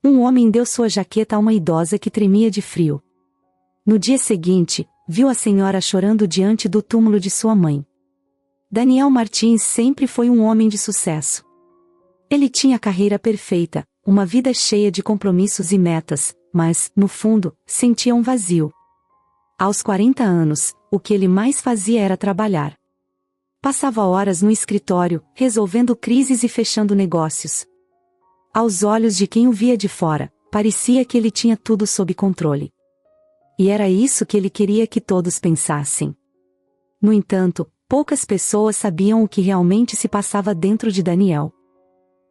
Um homem deu sua jaqueta a uma idosa que tremia de frio. No dia seguinte, viu a senhora chorando diante do túmulo de sua mãe. Daniel Martins sempre foi um homem de sucesso. Ele tinha a carreira perfeita, uma vida cheia de compromissos e metas, mas, no fundo, sentia um vazio. Aos 40 anos, o que ele mais fazia era trabalhar. Passava horas no escritório, resolvendo crises e fechando negócios. Aos olhos de quem o via de fora, parecia que ele tinha tudo sob controle. E era isso que ele queria que todos pensassem. No entanto, poucas pessoas sabiam o que realmente se passava dentro de Daniel.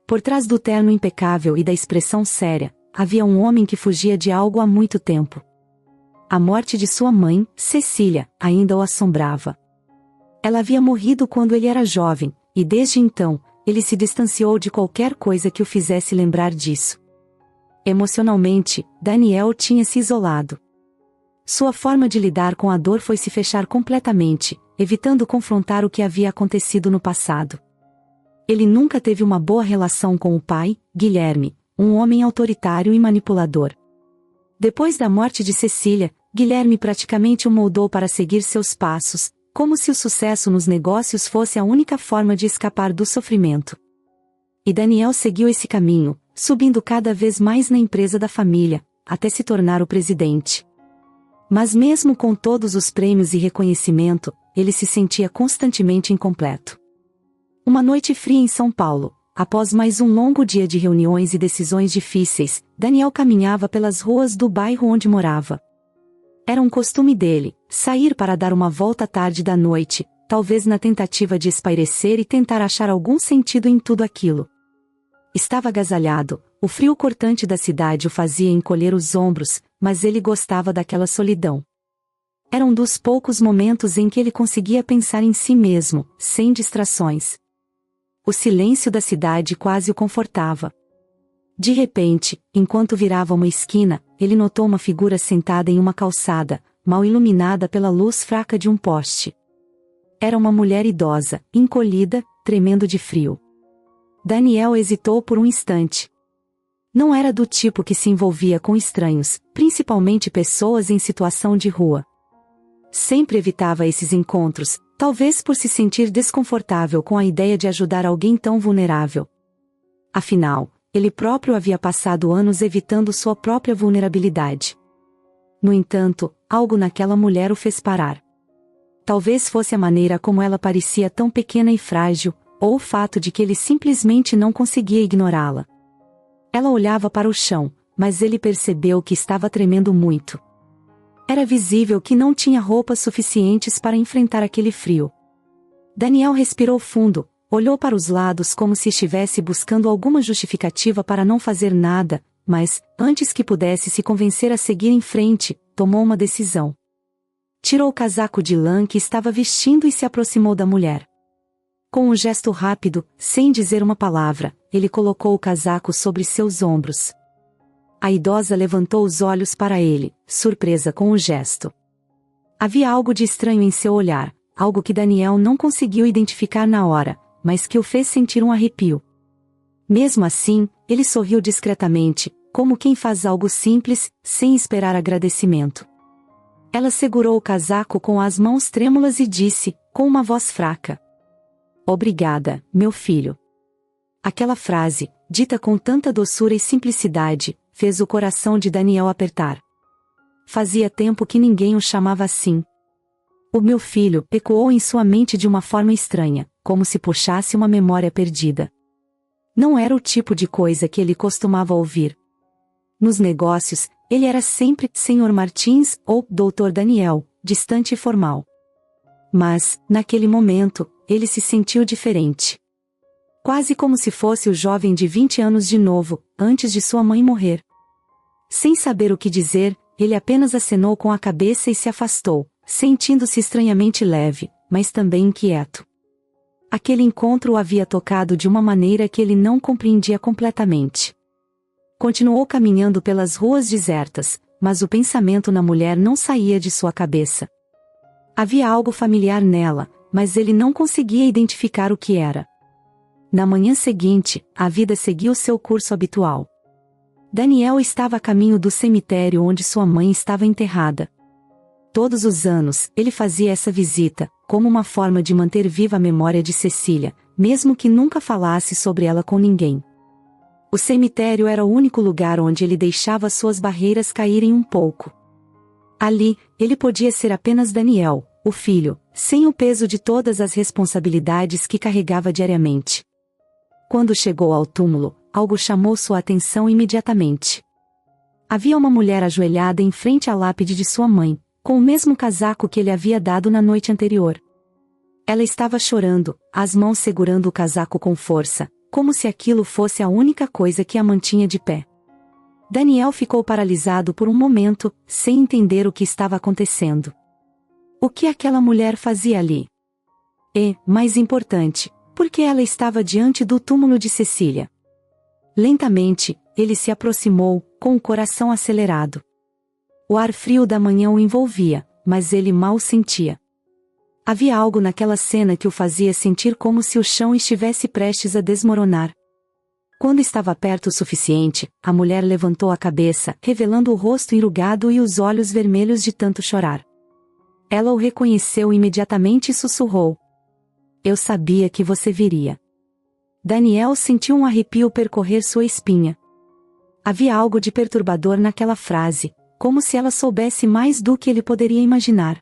Por trás do terno impecável e da expressão séria, havia um homem que fugia de algo há muito tempo. A morte de sua mãe, Cecília, ainda o assombrava. Ela havia morrido quando ele era jovem, e desde então, ele se distanciou de qualquer coisa que o fizesse lembrar disso. Emocionalmente, Daniel tinha se isolado. Sua forma de lidar com a dor foi se fechar completamente, evitando confrontar o que havia acontecido no passado. Ele nunca teve uma boa relação com o pai, Guilherme, um homem autoritário e manipulador. Depois da morte de Cecília, Guilherme praticamente o moldou para seguir seus passos, como se o sucesso nos negócios fosse a única forma de escapar do sofrimento. E Daniel seguiu esse caminho, subindo cada vez mais na empresa da família, até se tornar o presidente. Mas mesmo com todos os prêmios e reconhecimento, ele se sentia constantemente incompleto. Uma noite fria em São Paulo, após mais um longo dia de reuniões e decisões difíceis, Daniel caminhava pelas ruas do bairro onde morava. Era um costume dele, sair para dar uma volta tarde da noite, talvez na tentativa de espairecer e tentar achar algum sentido em tudo aquilo. Estava agasalhado, o frio cortante da cidade o fazia encolher os ombros, mas ele gostava daquela solidão. Era um dos poucos momentos em que ele conseguia pensar em si mesmo, sem distrações. O silêncio da cidade quase o confortava. De repente, enquanto virava uma esquina, ele notou uma figura sentada em uma calçada, mal iluminada pela luz fraca de um poste. Era uma mulher idosa, encolhida, tremendo de frio. Daniel hesitou por um instante. Não era do tipo que se envolvia com estranhos, principalmente pessoas em situação de rua. Sempre evitava esses encontros, talvez por se sentir desconfortável com a ideia de ajudar alguém tão vulnerável. Afinal, ele próprio havia passado anos evitando sua própria vulnerabilidade. No entanto, algo naquela mulher o fez parar. Talvez fosse a maneira como ela parecia tão pequena e frágil, ou o fato de que ele simplesmente não conseguia ignorá-la. Ela olhava para o chão, mas ele percebeu que estava tremendo muito. Era visível que não tinha roupas suficientes para enfrentar aquele frio. Daniel respirou fundo, olhou para os lados como se estivesse buscando alguma justificativa para não fazer nada, mas, antes que pudesse se convencer a seguir em frente, tomou uma decisão. Tirou o casaco de lã que estava vestindo e se aproximou da mulher. Com um gesto rápido, sem dizer uma palavra, ele colocou o casaco sobre seus ombros. A idosa levantou os olhos para ele, surpresa com o gesto. Havia algo de estranho em seu olhar, algo que Daniel não conseguiu identificar na hora, mas que o fez sentir um arrepio. Mesmo assim, ele sorriu discretamente, como quem faz algo simples, sem esperar agradecimento. Ela segurou o casaco com as mãos trêmulas e disse, com uma voz fraca: "Obrigada, meu filho." Aquela frase, dita com tanta doçura e simplicidade, fez o coração de Daniel apertar. Fazia tempo que ninguém o chamava assim. "O meu filho" ecoou em sua mente de uma forma estranha, como se puxasse uma memória perdida. Não era o tipo de coisa que ele costumava ouvir. Nos negócios, ele era sempre Sr. Martins ou Dr. Daniel, distante e formal. Mas, naquele momento, ele se sentiu diferente. Quase como se fosse o jovem de 20 anos de novo, antes de sua mãe morrer. Sem saber o que dizer, ele apenas acenou com a cabeça e se afastou, sentindo-se estranhamente leve, mas também inquieto. Aquele encontro o havia tocado de uma maneira que ele não compreendia completamente. Continuou caminhando pelas ruas desertas, mas o pensamento na mulher não saía de sua cabeça. Havia algo familiar nela, mas ele não conseguia identificar o que era. Na manhã seguinte, a vida seguiu seu curso habitual. Daniel estava a caminho do cemitério onde sua mãe estava enterrada. Todos os anos, ele fazia essa visita, como uma forma de manter viva a memória de Cecília, mesmo que nunca falasse sobre ela com ninguém. O cemitério era o único lugar onde ele deixava suas barreiras caírem um pouco. Ali, ele podia ser apenas Daniel, o filho, sem o peso de todas as responsabilidades que carregava diariamente. Quando chegou ao túmulo, algo chamou sua atenção imediatamente. Havia uma mulher ajoelhada em frente à lápide de sua mãe, com o mesmo casaco que ele havia dado na noite anterior. Ela estava chorando, as mãos segurando o casaco com força, como se aquilo fosse a única coisa que a mantinha de pé. Daniel ficou paralisado por um momento, sem entender o que estava acontecendo. O que aquela mulher fazia ali? E, mais importante, por que ela estava diante do túmulo de Cecília? Lentamente, ele se aproximou, com o coração acelerado. O ar frio da manhã o envolvia, mas ele mal sentia. Havia algo naquela cena que o fazia sentir como se o chão estivesse prestes a desmoronar. Quando estava perto o suficiente, a mulher levantou a cabeça, revelando o rosto enrugado e os olhos vermelhos de tanto chorar. Ela o reconheceu imediatamente e sussurrou: "Eu sabia que você viria." Daniel sentiu um arrepio percorrer sua espinha. Havia algo de perturbador naquela frase, como se ela soubesse mais do que ele poderia imaginar.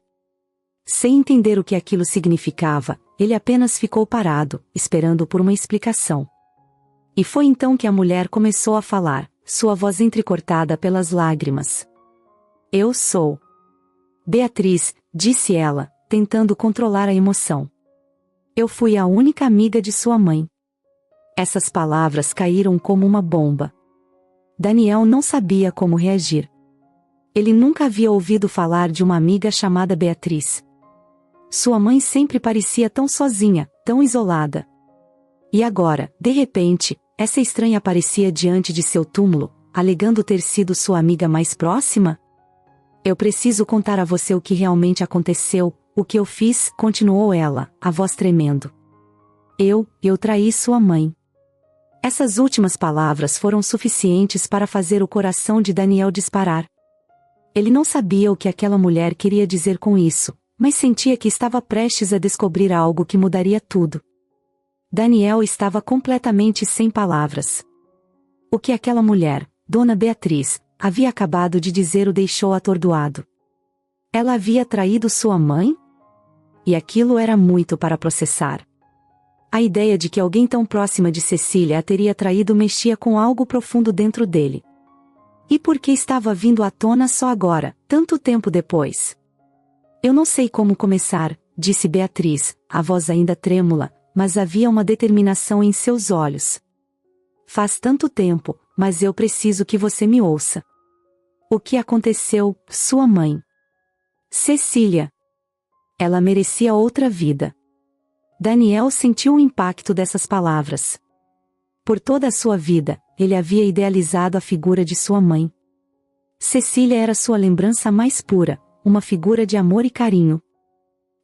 Sem entender o que aquilo significava, ele apenas ficou parado, esperando por uma explicação. E foi então que a mulher começou a falar, sua voz entrecortada pelas lágrimas. "Eu sou Beatriz", disse ela, tentando controlar a emoção. "Eu fui a única amiga de sua mãe." Essas palavras caíram como uma bomba. Daniel não sabia como reagir. Ele nunca havia ouvido falar de uma amiga chamada Beatriz. Sua mãe sempre parecia tão sozinha, tão isolada. E agora, de repente, essa estranha aparecia diante de seu túmulo, alegando ter sido sua amiga mais próxima? "Eu preciso contar a você o que realmente aconteceu, o que eu fiz", continuou ela, a voz tremendo. Eu traí sua mãe." Essas últimas palavras foram suficientes para fazer o coração de Daniel disparar. Ele não sabia o que aquela mulher queria dizer com isso, mas sentia que estava prestes a descobrir algo que mudaria tudo. Daniel estava completamente sem palavras. O que aquela mulher, Dona Beatriz, havia acabado de dizer o deixou atordoado. Ela havia traído sua mãe? E aquilo era muito para processar. A ideia de que alguém tão próxima de Cecília a teria traído mexia com algo profundo dentro dele. E por que estava vindo à tona só agora, tanto tempo depois? "Eu não sei como começar", disse Beatriz, a voz ainda trêmula, mas havia uma determinação em seus olhos. "Faz tanto tempo, mas eu preciso que você me ouça. O que aconteceu, sua mãe? Cecília. Ela merecia outra vida." Daniel sentiu o impacto dessas palavras. Por toda a sua vida, ele havia idealizado a figura de sua mãe. Cecília era sua lembrança mais pura, uma figura de amor e carinho.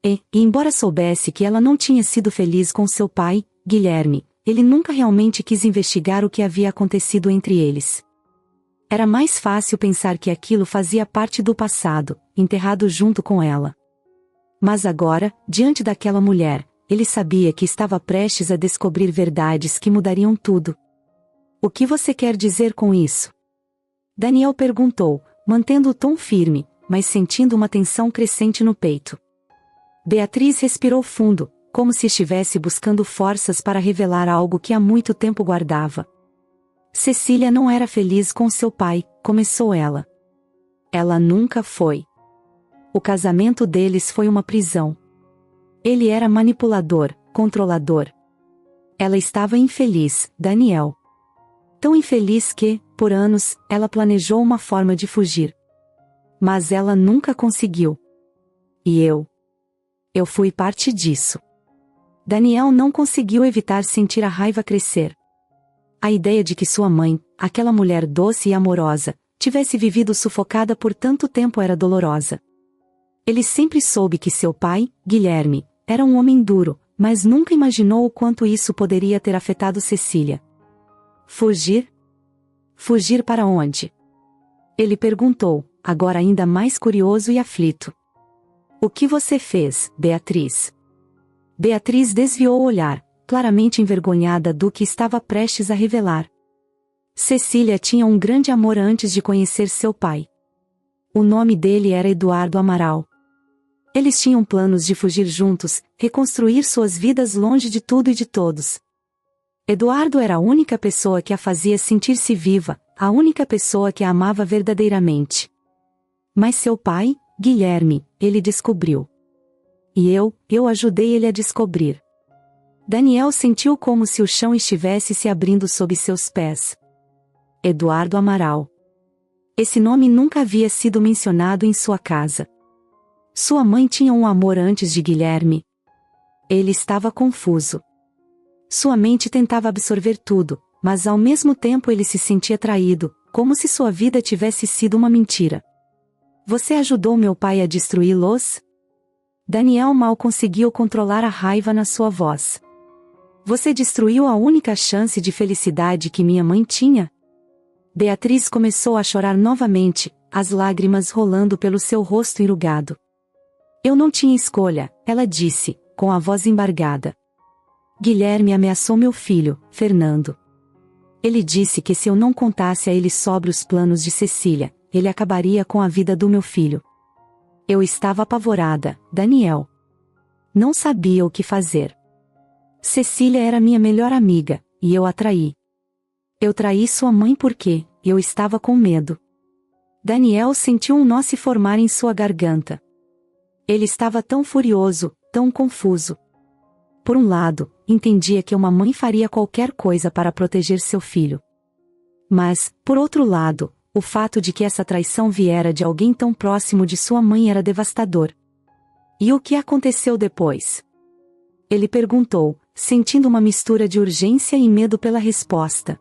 E embora soubesse que ela não tinha sido feliz com seu pai, Guilherme, ele nunca realmente quis investigar o que havia acontecido entre eles. Era mais fácil pensar que aquilo fazia parte do passado, enterrado junto com ela. Mas agora, diante daquela mulher, ele sabia que estava prestes a descobrir verdades que mudariam tudo. "O que você quer dizer com isso?" Daniel perguntou, mantendo o tom firme, mas sentindo uma tensão crescente no peito. Beatriz respirou fundo, como se estivesse buscando forças para revelar algo que há muito tempo guardava. "Cecília não era feliz com seu pai", começou ela. "Ela nunca foi. O casamento deles foi uma prisão. Ele era manipulador, controlador. Ela estava infeliz, Daniel. Tão infeliz que, por anos, ela planejou uma forma de fugir. Mas ela nunca conseguiu. E eu fui parte disso." Daniel não conseguiu evitar sentir a raiva crescer. A ideia de que sua mãe, aquela mulher doce e amorosa, tivesse vivido sufocada por tanto tempo era dolorosa. Ele sempre soube que seu pai, Guilherme, era um homem duro, mas nunca imaginou o quanto isso poderia ter afetado Cecília. Fugir? Fugir para onde? Ele perguntou, agora ainda mais curioso e aflito. O que você fez, Beatriz? Beatriz desviou o olhar, claramente envergonhada do que estava prestes a revelar. Cecília tinha um grande amor antes de conhecer seu pai. O nome dele era Eduardo Amaral. Eles tinham planos de fugir juntos, reconstruir suas vidas longe de tudo e de todos. Eduardo era a única pessoa que a fazia sentir-se viva, a única pessoa que a amava verdadeiramente. Mas seu pai, Guilherme, ele descobriu. E eu ajudei ele a descobrir. Daniel sentiu como se o chão estivesse se abrindo sob seus pés. Eduardo Amaral. Esse nome nunca havia sido mencionado em sua casa. Sua mãe tinha um amor antes de Guilherme. Ele estava confuso. Sua mente tentava absorver tudo, mas ao mesmo tempo ele se sentia traído, como se sua vida tivesse sido uma mentira. Você ajudou meu pai a destruí-los? Daniel mal conseguiu controlar a raiva na sua voz. Você destruiu a única chance de felicidade que minha mãe tinha? Beatriz começou a chorar novamente, as lágrimas rolando pelo seu rosto enrugado. Eu não tinha escolha, ela disse, com a voz embargada. Guilherme ameaçou meu filho, Fernando. Ele disse que se eu não contasse a ele sobre os planos de Cecília, ele acabaria com a vida do meu filho. Eu estava apavorada, Daniel. Não sabia o que fazer. Cecília era minha melhor amiga, e eu a traí. Eu traí sua mãe porque eu estava com medo. Daniel sentiu um nó se formar em sua garganta. Ele estava tão furioso, tão confuso. Por um lado, entendia que uma mãe faria qualquer coisa para proteger seu filho. Mas, por outro lado, o fato de que essa traição viera de alguém tão próximo de sua mãe era devastador. E o que aconteceu depois? Ele perguntou, sentindo uma mistura de urgência e medo pela resposta.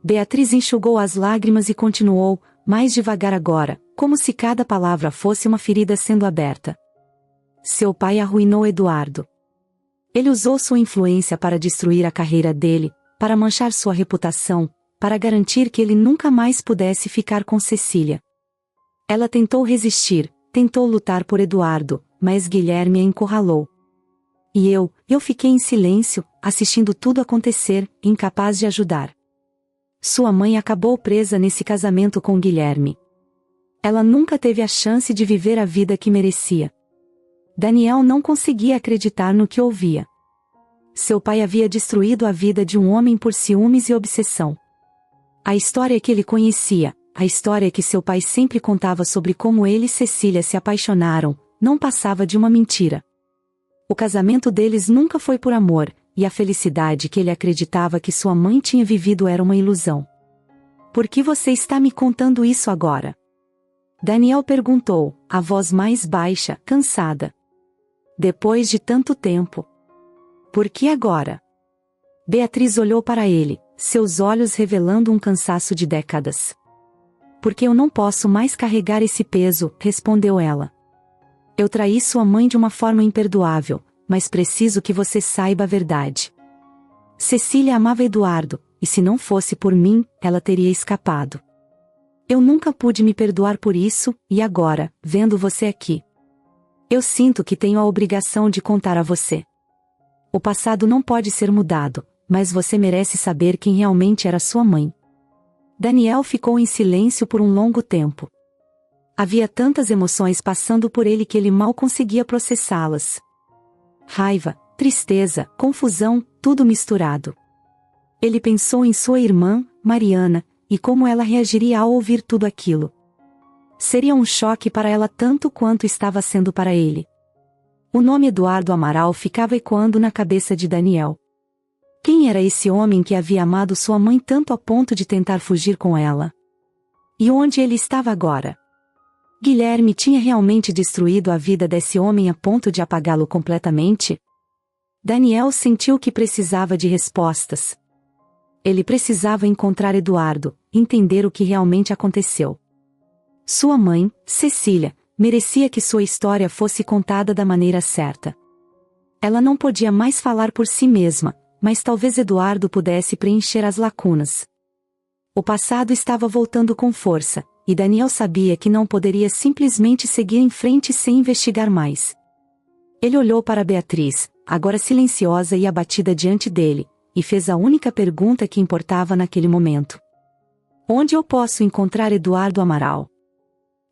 Beatriz enxugou as lágrimas e continuou, mais devagar agora, como se cada palavra fosse uma ferida sendo aberta. Seu pai arruinou Eduardo. Ele usou sua influência para destruir a carreira dele, para manchar sua reputação, para garantir que ele nunca mais pudesse ficar com Cecília. Ela tentou resistir, tentou lutar por Eduardo, mas Guilherme a encurralou. E eu fiquei em silêncio, assistindo tudo acontecer, incapaz de ajudar. Sua mãe acabou presa nesse casamento com Guilherme. Ela nunca teve a chance de viver a vida que merecia. Daniel não conseguia acreditar no que ouvia. Seu pai havia destruído a vida de um homem por ciúmes e obsessão. A história que ele conhecia, a história que seu pai sempre contava sobre como ele e Cecília se apaixonaram, não passava de uma mentira. O casamento deles nunca foi por amor, e a felicidade que ele acreditava que sua mãe tinha vivido era uma ilusão. Por que você está me contando isso agora? Daniel perguntou, a voz mais baixa, cansada. Depois de tanto tempo. Por que agora? Beatriz olhou para ele, seus olhos revelando um cansaço de décadas. Porque eu não posso mais carregar esse peso, respondeu ela. Eu traí sua mãe de uma forma imperdoável, mas preciso que você saiba a verdade. Cecília amava Eduardo, e se não fosse por mim, ela teria escapado. Eu nunca pude me perdoar por isso, e agora, vendo você aqui, eu sinto que tenho a obrigação de contar a você. O passado não pode ser mudado, mas você merece saber quem realmente era sua mãe. Daniel ficou em silêncio por um longo tempo. Havia tantas emoções passando por ele que ele mal conseguia processá-las. Raiva, tristeza, confusão, tudo misturado. Ele pensou em sua irmã, Mariana, e como ela reagiria ao ouvir tudo aquilo. Seria um choque para ela tanto quanto estava sendo para ele. O nome Eduardo Amaral ficava ecoando na cabeça de Daniel. Quem era esse homem que havia amado sua mãe tanto a ponto de tentar fugir com ela? E onde ele estava agora? Guilherme tinha realmente destruído a vida desse homem a ponto de apagá-lo completamente? Daniel sentiu que precisava de respostas. Ele precisava encontrar Eduardo, entender o que realmente aconteceu. Sua mãe, Cecília, merecia que sua história fosse contada da maneira certa. Ela não podia mais falar por si mesma, mas talvez Eduardo pudesse preencher as lacunas. O passado estava voltando com força, e Daniel sabia que não poderia simplesmente seguir em frente sem investigar mais. Ele olhou para Beatriz, agora silenciosa e abatida diante dele, e fez a única pergunta que importava naquele momento. Onde eu posso encontrar Eduardo Amaral?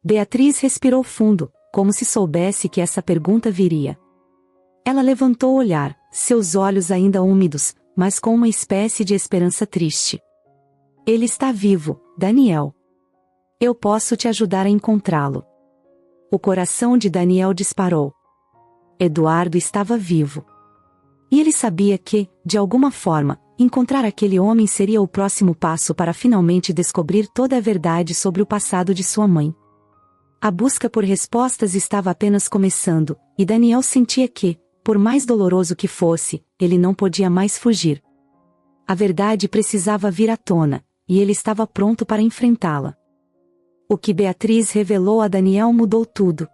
Beatriz respirou fundo, como se soubesse que essa pergunta viria. Ela levantou o olhar, seus olhos ainda úmidos, mas com uma espécie de esperança triste. Ele está vivo, Daniel. Eu posso te ajudar a encontrá-lo. O coração de Daniel disparou. Eduardo estava vivo. E ele sabia que, de alguma forma, encontrar aquele homem seria o próximo passo para finalmente descobrir toda a verdade sobre o passado de sua mãe. A busca por respostas estava apenas começando, e Daniel sentia que, por mais doloroso que fosse, ele não podia mais fugir. A verdade precisava vir à tona, e ele estava pronto para enfrentá-la. O que Beatriz revelou a Daniel mudou tudo.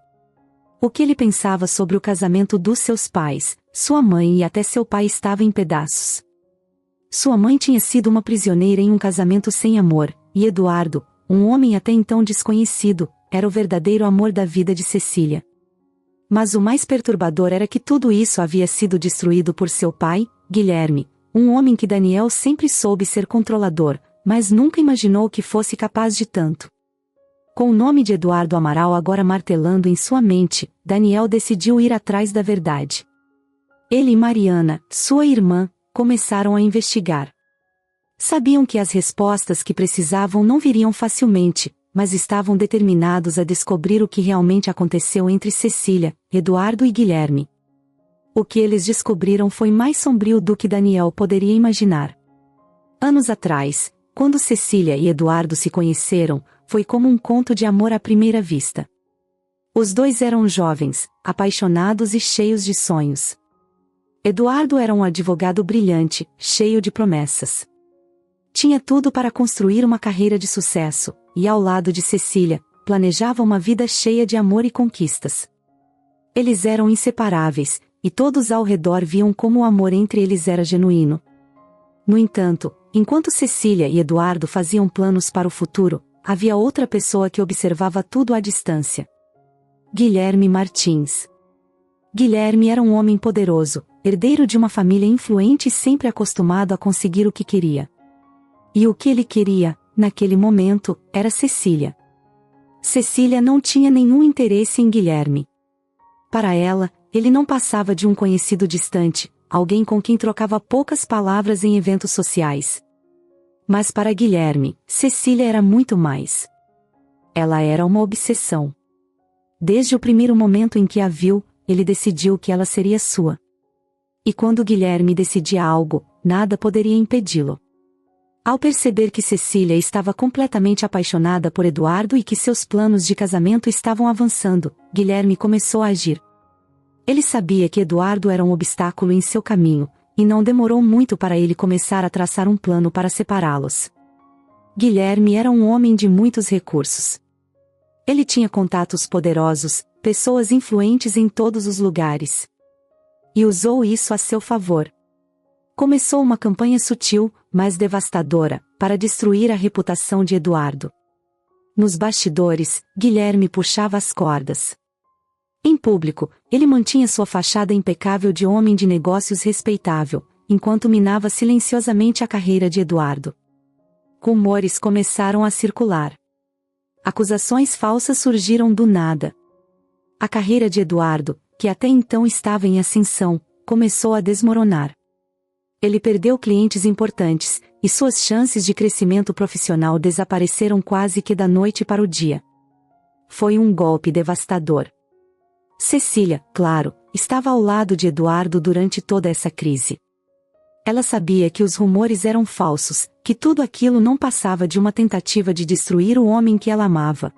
O que ele pensava sobre o casamento dos seus pais, sua mãe e até seu pai estava em pedaços. Sua mãe tinha sido uma prisioneira em um casamento sem amor, e Eduardo, um homem até então desconhecido, era o verdadeiro amor da vida de Cecília. Mas o mais perturbador era que tudo isso havia sido destruído por seu pai, Guilherme, um homem que Daniel sempre soube ser controlador, mas nunca imaginou que fosse capaz de tanto. Com o nome de Eduardo Amaral agora martelando em sua mente, Daniel decidiu ir atrás da verdade. Ele e Mariana, sua irmã, começaram a investigar. Sabiam que as respostas que precisavam não viriam facilmente, mas estavam determinados a descobrir o que realmente aconteceu entre Cecília, Eduardo e Guilherme. O que eles descobriram foi mais sombrio do que Daniel poderia imaginar. Anos atrás, quando Cecília e Eduardo se conheceram, foi como um conto de amor à primeira vista. Os dois eram jovens, apaixonados e cheios de sonhos. Eduardo era um advogado brilhante, cheio de promessas. Tinha tudo para construir uma carreira de sucesso, e ao lado de Cecília, planejava uma vida cheia de amor e conquistas. Eles eram inseparáveis, e todos ao redor viam como o amor entre eles era genuíno. No entanto, enquanto Cecília e Eduardo faziam planos para o futuro, havia outra pessoa que observava tudo à distância. Guilherme Martins. Guilherme era um homem poderoso, herdeiro de uma família influente e sempre acostumado a conseguir o que queria. E o que ele queria, naquele momento, era Cecília. Cecília não tinha nenhum interesse em Guilherme. Para ela, ele não passava de um conhecido distante, alguém com quem trocava poucas palavras em eventos sociais. Mas para Guilherme, Cecília era muito mais. Ela era uma obsessão. Desde o primeiro momento em que a viu, ele decidiu que ela seria sua. E quando Guilherme decidia algo, nada poderia impedi-lo. Ao perceber que Cecília estava completamente apaixonada por Eduardo e que seus planos de casamento estavam avançando, Guilherme começou a agir. Ele sabia que Eduardo era um obstáculo em seu caminho, e não demorou muito para ele começar a traçar um plano para separá-los. Guilherme era um homem de muitos recursos. Ele tinha contatos poderosos, pessoas influentes em todos os lugares. E usou isso a seu favor. Começou uma campanha sutil, mas devastadora, para destruir a reputação de Eduardo. Nos bastidores, Guilherme puxava as cordas. Em público, ele mantinha sua fachada impecável de homem de negócios respeitável, enquanto minava silenciosamente a carreira de Eduardo. Rumores começaram a circular. Acusações falsas surgiram do nada. A carreira de Eduardo, que até então estava em ascensão, começou a desmoronar. Ele perdeu clientes importantes, e suas chances de crescimento profissional desapareceram quase que da noite para o dia. Foi um golpe devastador. Cecília, claro, estava ao lado de Eduardo durante toda essa crise. Ela sabia que os rumores eram falsos, que tudo aquilo não passava de uma tentativa de destruir o homem que ela amava.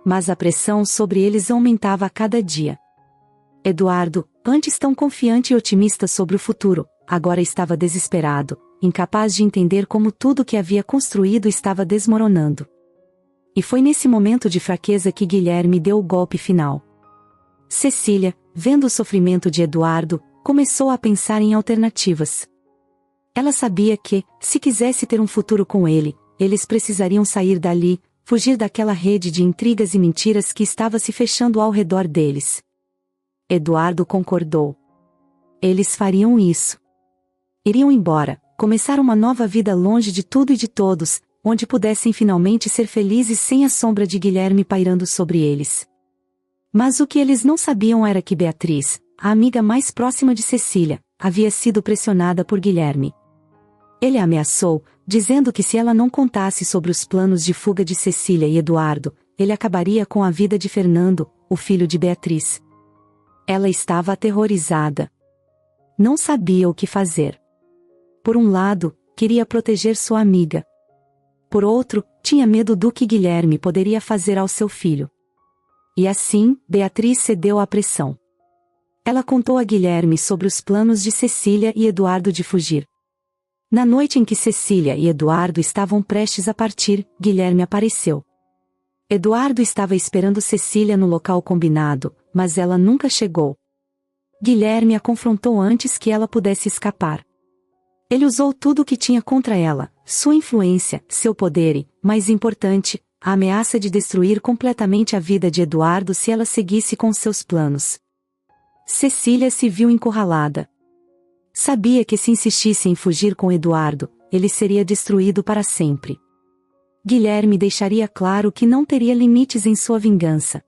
Mas a pressão sobre eles aumentava a cada dia. Eduardo, antes tão confiante e otimista sobre o futuro, agora estava desesperado, incapaz de entender como tudo que havia construído estava desmoronando. E foi nesse momento de fraqueza que Guilherme deu o golpe final. Cecília, vendo o sofrimento de Eduardo, começou a pensar em alternativas. Ela sabia que, se quisesse ter um futuro com ele, eles precisariam sair dali, fugir daquela rede de intrigas e mentiras que estava se fechando ao redor deles. Eduardo concordou. Eles fariam isso. Iriam embora, começar uma nova vida longe de tudo e de todos, onde pudessem finalmente ser felizes sem a sombra de Guilherme pairando sobre eles. Mas o que eles não sabiam era que Beatriz, a amiga mais próxima de Cecília, havia sido pressionada por Guilherme. Ele a ameaçou, dizendo que se ela não contasse sobre os planos de fuga de Cecília e Eduardo, ele acabaria com a vida de Fernando, o filho de Beatriz. Ela estava aterrorizada. Não sabia o que fazer. Por um lado, queria proteger sua amiga. Por outro, tinha medo do que Guilherme poderia fazer ao seu filho. E assim, Beatriz cedeu à pressão. Ela contou a Guilherme sobre os planos de Cecília e Eduardo de fugir. Na noite em que Cecília e Eduardo estavam prestes a partir, Guilherme apareceu. Eduardo estava esperando Cecília no local combinado, mas ela nunca chegou. Guilherme a confrontou antes que ela pudesse escapar. Ele usou tudo o que tinha contra ela, sua influência, seu poder e, mais importante, a ameaça de destruir completamente a vida de Eduardo se ela seguisse com seus planos. Cecília se viu encurralada. Sabia que se insistisse em fugir com Eduardo, ele seria destruído para sempre. Guilherme deixaria claro que não teria limites em sua vingança.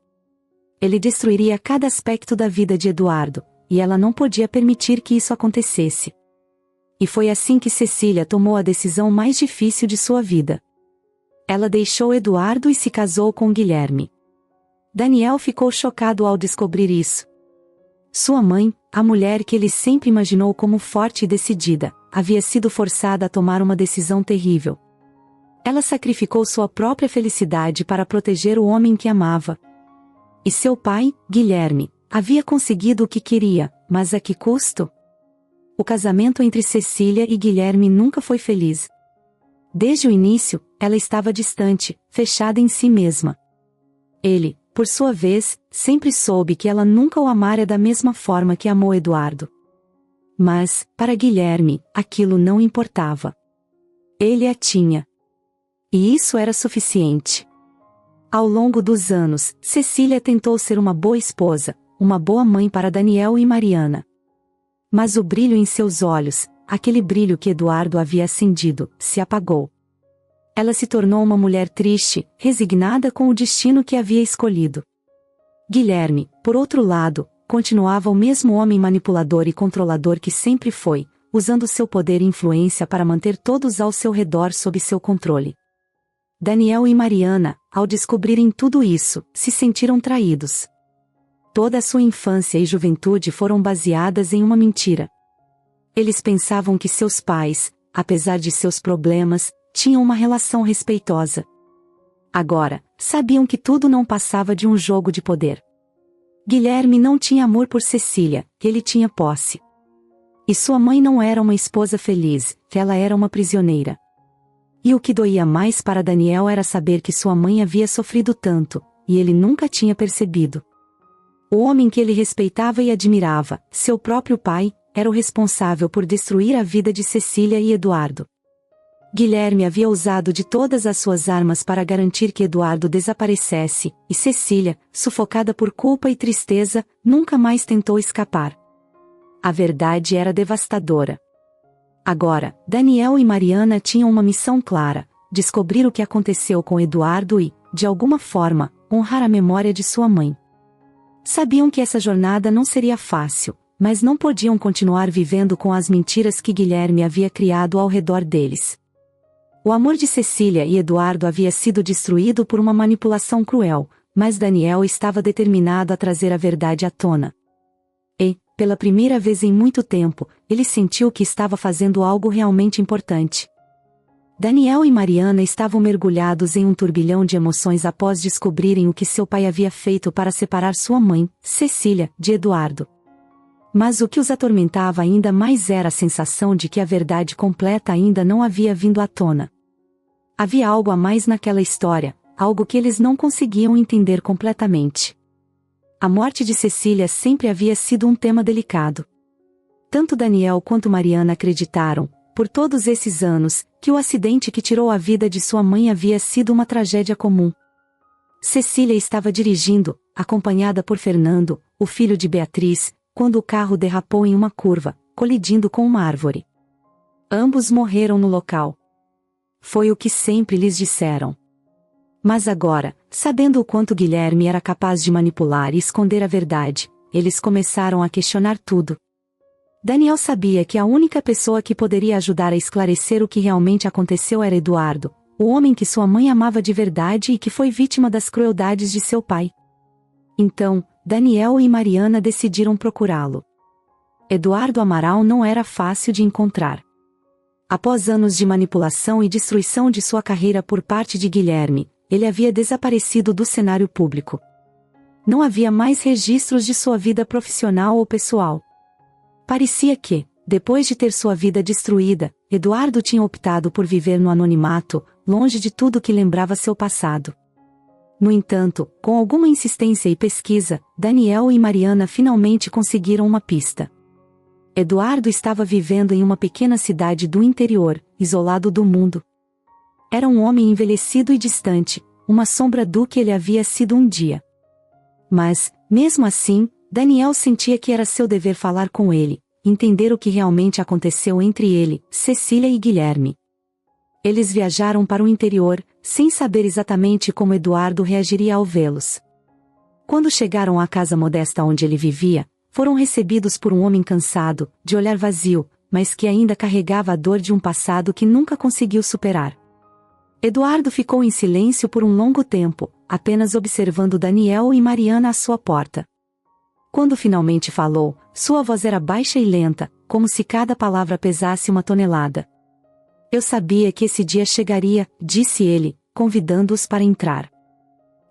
Ele destruiria cada aspecto da vida de Eduardo, e ela não podia permitir que isso acontecesse. E foi assim que Cecília tomou a decisão mais difícil de sua vida. Ela deixou Eduardo e se casou com Guilherme. Daniel ficou chocado ao descobrir isso. Sua mãe, a mulher que ele sempre imaginou como forte e decidida, havia sido forçada a tomar uma decisão terrível. Ela sacrificou sua própria felicidade para proteger o homem que amava. E seu pai, Guilherme, havia conseguido o que queria, mas a que custo? O casamento entre Cecília e Guilherme nunca foi feliz. Desde o início, ela estava distante, fechada em si mesma. Ele, por sua vez, sempre soube que ela nunca o amara da mesma forma que amou Eduardo. Mas, para Guilherme, aquilo não importava. Ele a tinha. E isso era suficiente. Ao longo dos anos, Cecília tentou ser uma boa esposa, uma boa mãe para Daniel e Mariana. Mas o brilho em seus olhos, aquele brilho que Eduardo havia acendido, se apagou. Ela se tornou uma mulher triste, resignada com o destino que havia escolhido. Guilherme, por outro lado, continuava o mesmo homem manipulador e controlador que sempre foi, usando seu poder e influência para manter todos ao seu redor sob seu controle. Daniel e Mariana, ao descobrirem tudo isso, se sentiram traídos. Toda a sua infância e juventude foram baseadas em uma mentira. Eles pensavam que seus pais, apesar de seus problemas, tinham uma relação respeitosa. Agora, sabiam que tudo não passava de um jogo de poder. Guilherme não tinha amor por Cecília, ele tinha posse. E sua mãe não era uma esposa feliz, ela era uma prisioneira. E o que doía mais para Daniel era saber que sua mãe havia sofrido tanto, e ele nunca tinha percebido. O homem que ele respeitava e admirava, seu próprio pai, era o responsável por destruir a vida de Cecília e Eduardo. Guilherme havia usado de todas as suas armas para garantir que Eduardo desaparecesse, e Cecília, sufocada por culpa e tristeza, nunca mais tentou escapar. A verdade era devastadora. Agora, Daniel e Mariana tinham uma missão clara: descobrir o que aconteceu com Eduardo e, de alguma forma, honrar a memória de sua mãe. Sabiam que essa jornada não seria fácil, mas não podiam continuar vivendo com as mentiras que Guilherme havia criado ao redor deles. O amor de Cecília e Eduardo havia sido destruído por uma manipulação cruel, mas Daniel estava determinado a trazer a verdade à tona. E, pela primeira vez em muito tempo, ele sentiu que estava fazendo algo realmente importante. Daniel e Mariana estavam mergulhados em um turbilhão de emoções após descobrirem o que seu pai havia feito para separar sua mãe, Cecília, de Eduardo. Mas o que os atormentava ainda mais era a sensação de que a verdade completa ainda não havia vindo à tona. Havia algo a mais naquela história, algo que eles não conseguiam entender completamente. A morte de Cecília sempre havia sido um tema delicado. Tanto Daniel quanto Mariana acreditaram, por todos esses anos, que o acidente que tirou a vida de sua mãe havia sido uma tragédia comum. Cecília estava dirigindo, acompanhada por Fernando, o filho de Beatriz, quando o carro derrapou em uma curva, colidindo com uma árvore. Ambos morreram no local. Foi o que sempre lhes disseram. Mas agora, sabendo o quanto Guilherme era capaz de manipular e esconder a verdade, eles começaram a questionar tudo. Daniel sabia que a única pessoa que poderia ajudar a esclarecer o que realmente aconteceu era Eduardo, o homem que sua mãe amava de verdade e que foi vítima das crueldades de seu pai. Então, Daniel e Mariana decidiram procurá-lo. Eduardo Amaral não era fácil de encontrar. Após anos de manipulação e destruição de sua carreira por parte de Guilherme, ele havia desaparecido do cenário público. Não havia mais registros de sua vida profissional ou pessoal. Parecia que, depois de ter sua vida destruída, Eduardo tinha optado por viver no anonimato, longe de tudo que lembrava seu passado. No entanto, com alguma insistência e pesquisa, Daniel e Mariana finalmente conseguiram uma pista. Eduardo estava vivendo em uma pequena cidade do interior, isolado do mundo. Era um homem envelhecido e distante, uma sombra do que ele havia sido um dia. Mas, mesmo assim, Daniel sentia que era seu dever falar com ele, entender o que realmente aconteceu entre ele, Cecília e Guilherme. Eles viajaram para o interior, sem saber exatamente como Eduardo reagiria ao vê-los. Quando chegaram à casa modesta onde ele vivia, foram recebidos por um homem cansado, de olhar vazio, mas que ainda carregava a dor de um passado que nunca conseguiu superar. Eduardo ficou em silêncio por um longo tempo, apenas observando Daniel e Mariana à sua porta. Quando finalmente falou, sua voz era baixa e lenta, como se cada palavra pesasse uma tonelada. Eu sabia que esse dia chegaria, disse ele, convidando-os para entrar.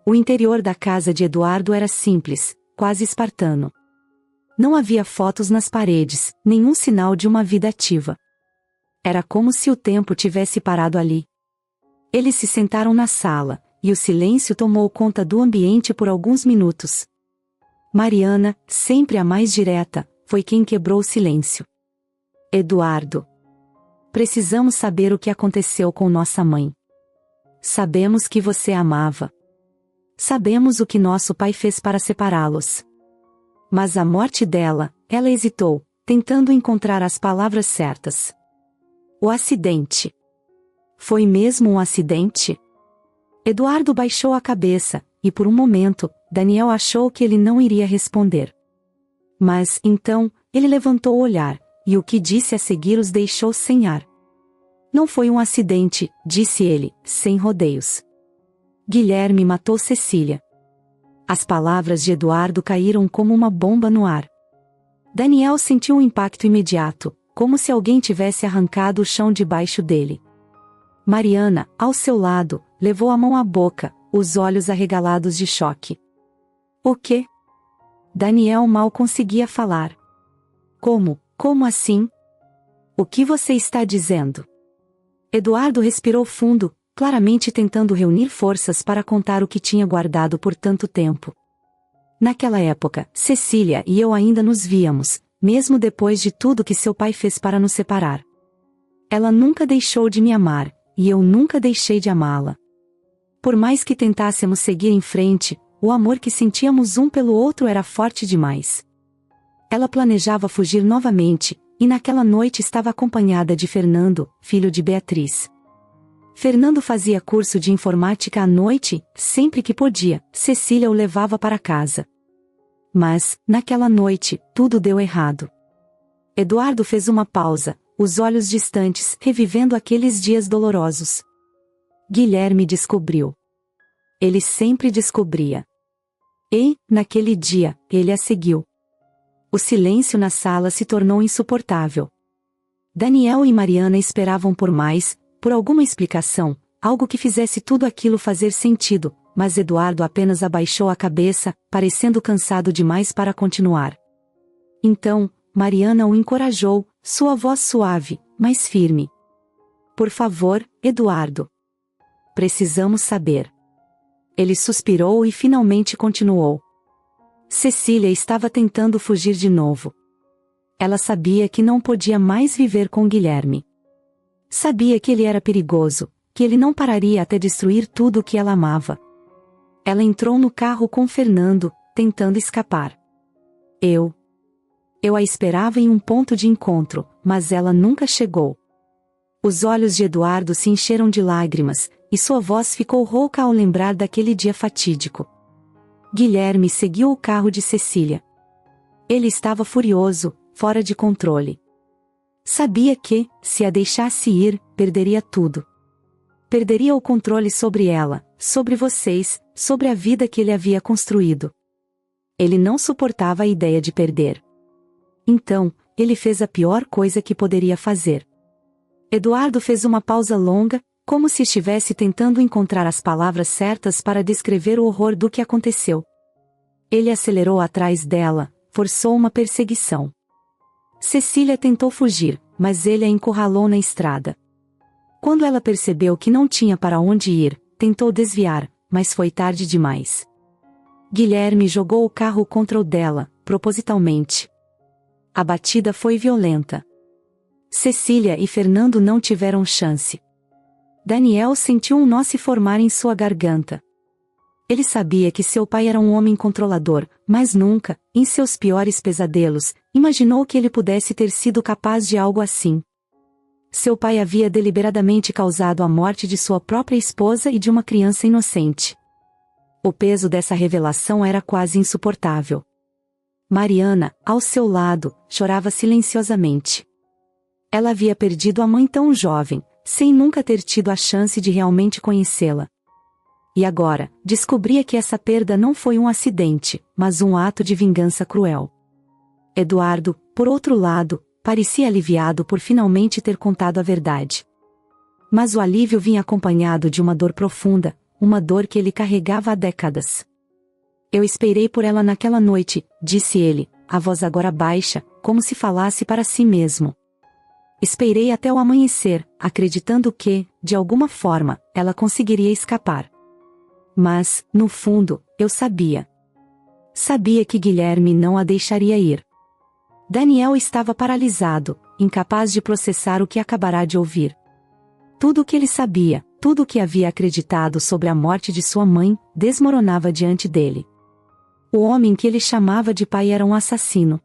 O interior da casa de Eduardo era simples, quase espartano. Não havia fotos nas paredes, nenhum sinal de uma vida ativa. Era como se o tempo tivesse parado ali. Eles se sentaram na sala, e o silêncio tomou conta do ambiente por alguns minutos. Mariana, sempre a mais direta, foi quem quebrou o silêncio. Eduardo. Precisamos saber o que aconteceu com nossa mãe. Sabemos que você a amava. Sabemos o que nosso pai fez para separá-los. Mas a morte dela, ela hesitou, tentando encontrar as palavras certas. O acidente. Foi mesmo um acidente? Eduardo baixou a cabeça, e por um momento, Daniel achou que ele não iria responder. Mas, então, ele levantou o olhar, e o que disse a seguir os deixou sem ar. Não foi um acidente, disse ele, sem rodeios. Guilherme matou Cecília. As palavras de Eduardo caíram como uma bomba no ar. Daniel sentiu um impacto imediato, como se alguém tivesse arrancado o chão debaixo dele. Mariana, ao seu lado, levou a mão à boca, os olhos arregalados de choque. O quê? Daniel mal conseguia falar. Como assim? O que você está dizendo? Eduardo respirou fundo, claramente tentando reunir forças para contar o que tinha guardado por tanto tempo. Naquela época, Cecília e eu ainda nos víamos, mesmo depois de tudo que seu pai fez para nos separar. Ela nunca deixou de me amar, e eu nunca deixei de amá-la. Por mais que tentássemos seguir em frente, o amor que sentíamos um pelo outro era forte demais. Ela planejava fugir novamente, e naquela noite estava acompanhada de Fernando, filho de Beatriz. Fernando fazia curso de informática à noite, sempre que podia, Cecília o levava para casa. Mas, naquela noite, tudo deu errado. Eduardo fez uma pausa, os olhos distantes, revivendo aqueles dias dolorosos. Guilherme descobriu. Ele sempre descobria. E, naquele dia, ele a seguiu. O silêncio na sala se tornou insuportável. Daniel e Mariana esperavam por mais, por alguma explicação, algo que fizesse tudo aquilo fazer sentido, mas Eduardo apenas abaixou a cabeça, parecendo cansado demais para continuar. Então, Mariana o encorajou, sua voz suave, mas firme. Por favor, Eduardo. Precisamos saber. Ele suspirou e finalmente continuou. Cecília estava tentando fugir de novo. Ela sabia que não podia mais viver com Guilherme. Sabia que ele era perigoso, que ele não pararia até destruir tudo o que ela amava. Ela entrou no carro com Fernando, tentando escapar. Eu a esperava em um ponto de encontro, mas ela nunca chegou. Os olhos de Eduardo se encheram de lágrimas, e sua voz ficou rouca ao lembrar daquele dia fatídico. Guilherme seguiu o carro de Cecília. Ele estava furioso, fora de controle. Sabia que, se a deixasse ir, perderia tudo. Perderia o controle sobre ela, sobre vocês, sobre a vida que ele havia construído. Ele não suportava a ideia de perder. Então, ele fez a pior coisa que poderia fazer. Eduardo fez uma pausa longa, como se estivesse tentando encontrar as palavras certas para descrever o horror do que aconteceu. Ele acelerou atrás dela, forçou uma perseguição. Cecília tentou fugir, mas ele a encurralou na estrada. Quando ela percebeu que não tinha para onde ir, tentou desviar, mas foi tarde demais. Guilherme jogou o carro contra o dela, propositalmente. A batida foi violenta. Cecília e Fernando não tiveram chance. Daniel sentiu um nó se formar em sua garganta. Ele sabia que seu pai era um homem controlador, mas nunca, em seus piores pesadelos, imaginou que ele pudesse ter sido capaz de algo assim. Seu pai havia deliberadamente causado a morte de sua própria esposa e de uma criança inocente. O peso dessa revelação era quase insuportável. Mariana, ao seu lado, chorava silenciosamente. Ela havia perdido a mãe tão jovem, sem nunca ter tido a chance de realmente conhecê-la. E agora, descobria que essa perda não foi um acidente, mas um ato de vingança cruel. Eduardo, por outro lado, parecia aliviado por finalmente ter contado a verdade. Mas o alívio vinha acompanhado de uma dor profunda, uma dor que ele carregava há décadas. Eu esperei por ela naquela noite, disse ele, a voz agora baixa, como se falasse para si mesmo. Esperei até o amanhecer, acreditando que, de alguma forma, ela conseguiria escapar. Mas, no fundo, eu sabia. Sabia que Guilherme não a deixaria ir. Daniel estava paralisado, incapaz de processar o que acabará de ouvir. Tudo o que ele sabia, tudo o que havia acreditado sobre a morte de sua mãe, desmoronava diante dele. O homem que ele chamava de pai era um assassino.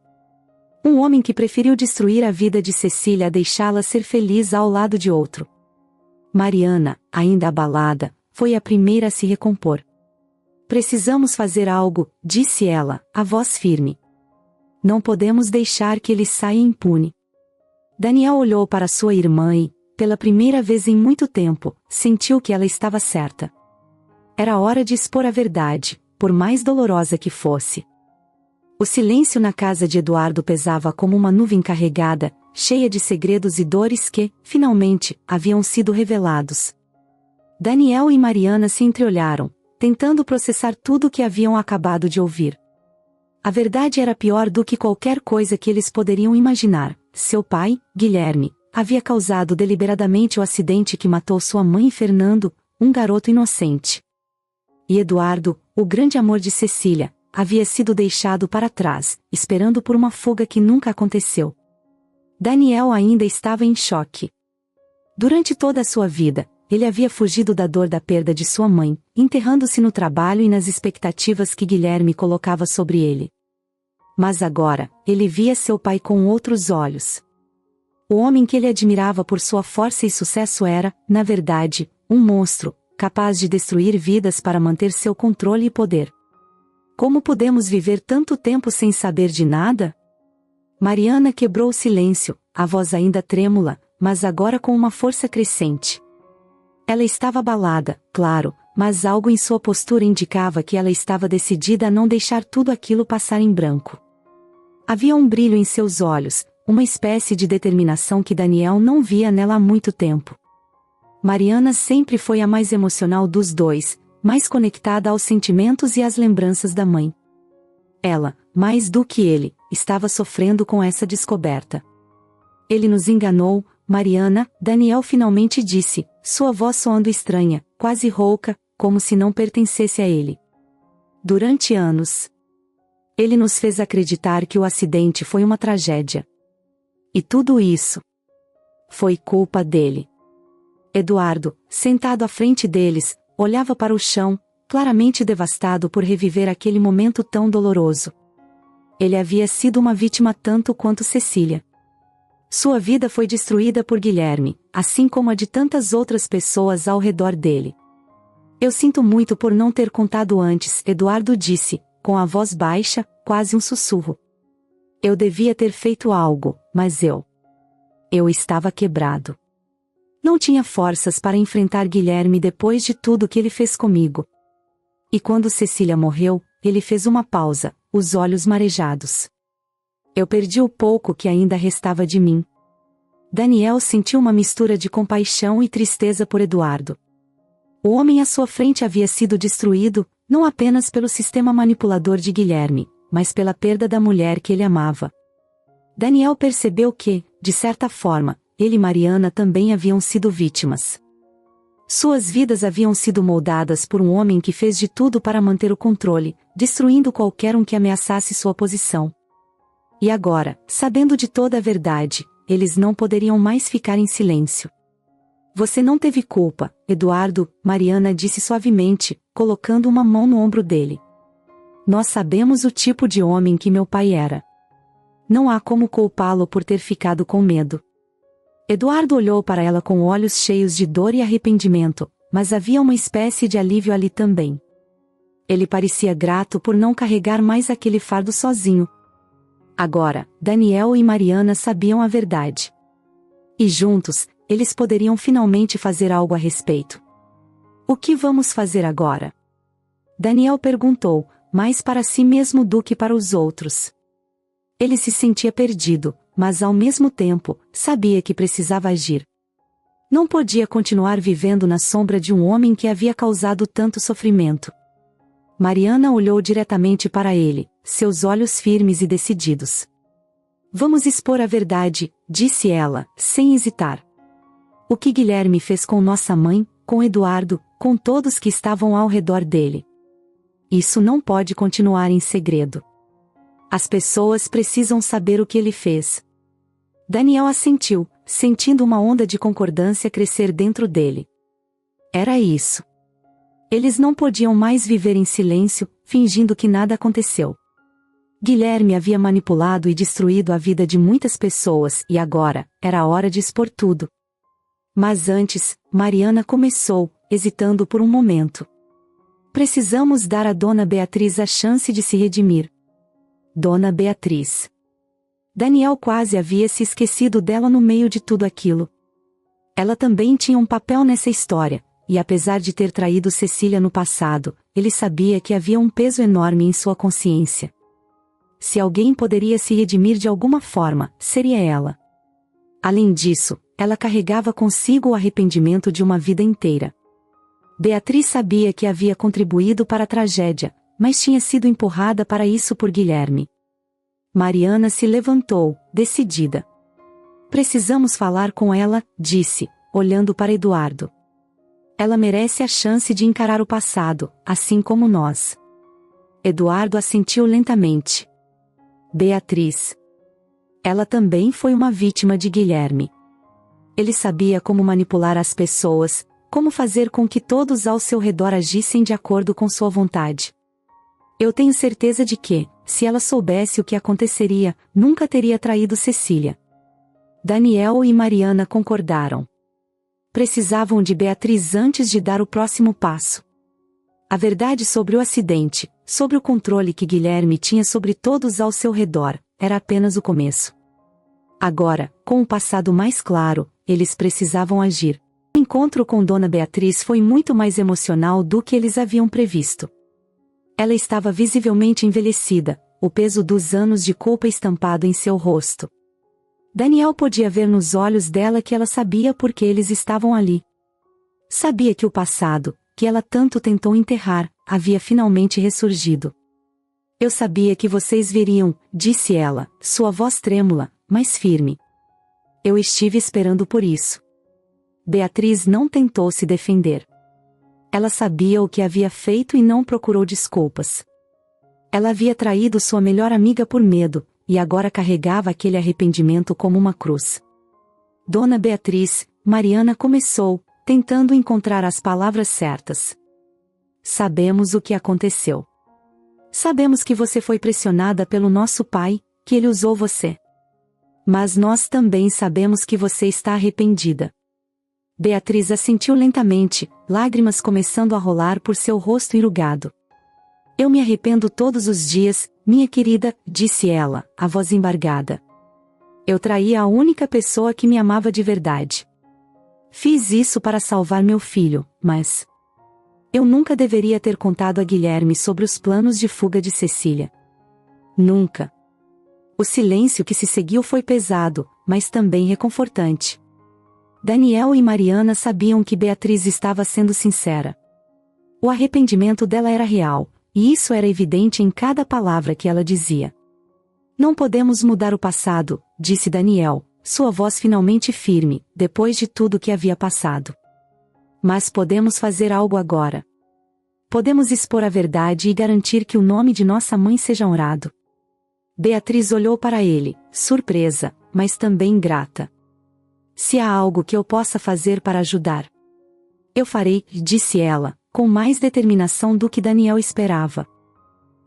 Um homem que preferiu destruir a vida de Cecília a deixá-la ser feliz ao lado de outro. Mariana, ainda abalada, foi a primeira a se recompor. Precisamos fazer algo, disse ela, a voz firme. Não podemos deixar que ele saia impune. Daniel olhou para sua irmã e, pela primeira vez em muito tempo, sentiu que ela estava certa. Era hora de expor a verdade, por mais dolorosa que fosse. O silêncio na casa de Eduardo pesava como uma nuvem carregada, cheia de segredos e dores que, finalmente, haviam sido revelados. Daniel e Mariana se entreolharam, tentando processar tudo o que haviam acabado de ouvir. A verdade era pior do que qualquer coisa que eles poderiam imaginar. Seu pai, Guilherme, havia causado deliberadamente o acidente que matou sua mãe e Fernando, um garoto inocente. E Eduardo, o grande amor de Cecília, havia sido deixado para trás, esperando por uma fuga que nunca aconteceu. Daniel ainda estava em choque. Durante toda a sua vida, ele havia fugido da dor da perda de sua mãe, enterrando-se no trabalho e nas expectativas que Guilherme colocava sobre ele. Mas agora, ele via seu pai com outros olhos. O homem que ele admirava por sua força e sucesso era, na verdade, um monstro, capaz de destruir vidas para manter seu controle e poder. Como podemos viver tanto tempo sem saber de nada? Mariana quebrou o silêncio, a voz ainda trêmula, mas agora com uma força crescente. Ela estava abalada, claro, mas algo em sua postura indicava que ela estava decidida a não deixar tudo aquilo passar em branco. Havia um brilho em seus olhos, uma espécie de determinação que Daniel não via nela há muito tempo. Mariana sempre foi a mais emocional dos dois, mais conectada aos sentimentos e às lembranças da mãe. Ela, mais do que ele, estava sofrendo com essa descoberta. Ele nos enganou, Mariana, Daniel finalmente disse, sua voz soando estranha, quase rouca, como se não pertencesse a ele. Durante anos, ele nos fez acreditar que o acidente foi uma tragédia. E tudo isso foi culpa dele. Eduardo, sentado à frente deles, olhava para o chão, claramente devastado por reviver aquele momento tão doloroso. Ele havia sido uma vítima tanto quanto Cecília. Sua vida foi destruída por Guilherme, assim como a de tantas outras pessoas ao redor dele. Eu sinto muito por não ter contado antes, Eduardo disse, com a voz baixa, quase um sussurro. Eu devia ter feito algo, mas eu estava quebrado. Não tinha forças para enfrentar Guilherme depois de tudo que ele fez comigo. E quando Cecília morreu, ele fez uma pausa, os olhos marejados. Eu perdi o pouco que ainda restava de mim. Daniel sentiu uma mistura de compaixão e tristeza por Eduardo. O homem à sua frente havia sido destruído, não apenas pelo sistema manipulador de Guilherme, mas pela perda da mulher que ele amava. Daniel percebeu que, de certa forma, ele e Mariana também haviam sido vítimas. Suas vidas haviam sido moldadas por um homem que fez de tudo para manter o controle, destruindo qualquer um que ameaçasse sua posição. E agora, sabendo de toda a verdade, eles não poderiam mais ficar em silêncio. Você não teve culpa, Eduardo, Mariana disse suavemente, colocando uma mão no ombro dele. Nós sabemos o tipo de homem que meu pai era. Não há como culpá-lo por ter ficado com medo. Eduardo olhou para ela com olhos cheios de dor e arrependimento, mas havia uma espécie de alívio ali também. Ele parecia grato por não carregar mais aquele fardo sozinho. Agora, Daniel e Mariana sabiam a verdade. E juntos, eles poderiam finalmente fazer algo a respeito. O que vamos fazer agora? Daniel perguntou, mais para si mesmo do que para os outros. Ele se sentia perdido, mas ao mesmo tempo, sabia que precisava agir. Não podia continuar vivendo na sombra de um homem que havia causado tanto sofrimento. Mariana olhou diretamente para ele, seus olhos firmes e decididos. Vamos expor a verdade, disse ela, sem hesitar. O que Guilherme fez com nossa mãe, com Eduardo, com todos que estavam ao redor dele. Isso não pode continuar em segredo. As pessoas precisam saber o que ele fez. Daniel assentiu, sentindo uma onda de concordância crescer dentro dele. Era isso. Eles não podiam mais viver em silêncio, fingindo que nada aconteceu. Guilherme havia manipulado e destruído a vida de muitas pessoas e agora, era a hora de expor tudo. Mas antes, Mariana começou, hesitando por um momento. Precisamos dar a Dona Beatriz a chance de se redimir. Dona Beatriz. Daniel quase havia se esquecido dela no meio de tudo aquilo. Ela também tinha um papel nessa história, e apesar de ter traído Cecília no passado, ele sabia que havia um peso enorme em sua consciência. Se alguém poderia se redimir de alguma forma, seria ela. Além disso, ela carregava consigo o arrependimento de uma vida inteira. Beatriz sabia que havia contribuído para a tragédia, mas tinha sido empurrada para isso por Guilherme. Mariana se levantou, decidida. Precisamos falar com ela, disse, olhando para Eduardo. Ela merece a chance de encarar o passado, assim como nós. Eduardo assentiu lentamente. Beatriz. Ela também foi uma vítima de Guilherme. Ele sabia como manipular as pessoas, como fazer com que todos ao seu redor agissem de acordo com sua vontade. Eu tenho certeza de que, se ela soubesse o que aconteceria, nunca teria traído Cecília. Daniel e Mariana concordaram. Precisavam de Beatriz antes de dar o próximo passo. A verdade sobre o acidente, sobre o controle que Guilherme tinha sobre todos ao seu redor, era apenas o começo. Agora, com o passado mais claro, eles precisavam agir. O encontro com Dona Beatriz foi muito mais emocional do que eles haviam previsto. Ela estava visivelmente envelhecida, o peso dos anos de culpa estampado em seu rosto. Daniel podia ver nos olhos dela que ela sabia por que eles estavam ali. Sabia que o passado, que ela tanto tentou enterrar, havia finalmente ressurgido. Eu sabia que vocês viriam, disse ela, sua voz trêmula, mas firme. Eu estive esperando por isso. Beatriz não tentou se defender. Ela sabia o que havia feito e não procurou desculpas. Ela havia traído sua melhor amiga por medo, e agora carregava aquele arrependimento como uma cruz. Dona Beatriz, Mariana começou, tentando encontrar as palavras certas. Sabemos o que aconteceu. Sabemos que você foi pressionada pelo nosso pai, que ele usou você. Mas nós também sabemos que você está arrependida. Beatriz assentiu lentamente, lágrimas começando a rolar por seu rosto enrugado. Eu me arrependo todos os dias, minha querida, disse ela, a voz embargada. Eu traí a única pessoa que me amava de verdade. Fiz isso para salvar meu filho, mas... eu nunca deveria ter contado a Guilherme sobre os planos de fuga de Cecília. Nunca. O silêncio que se seguiu foi pesado, mas também reconfortante. Daniel e Mariana sabiam que Beatriz estava sendo sincera. O arrependimento dela era real, e isso era evidente em cada palavra que ela dizia. Não podemos mudar o passado, disse Daniel, sua voz finalmente firme, depois de tudo que havia passado. Mas podemos fazer algo agora. Podemos expor a verdade e garantir que o nome de nossa mãe seja honrado. Beatriz olhou para ele, surpresa, mas também grata. Se há algo que eu possa fazer para ajudar, eu farei, disse ela, com mais determinação do que Daniel esperava.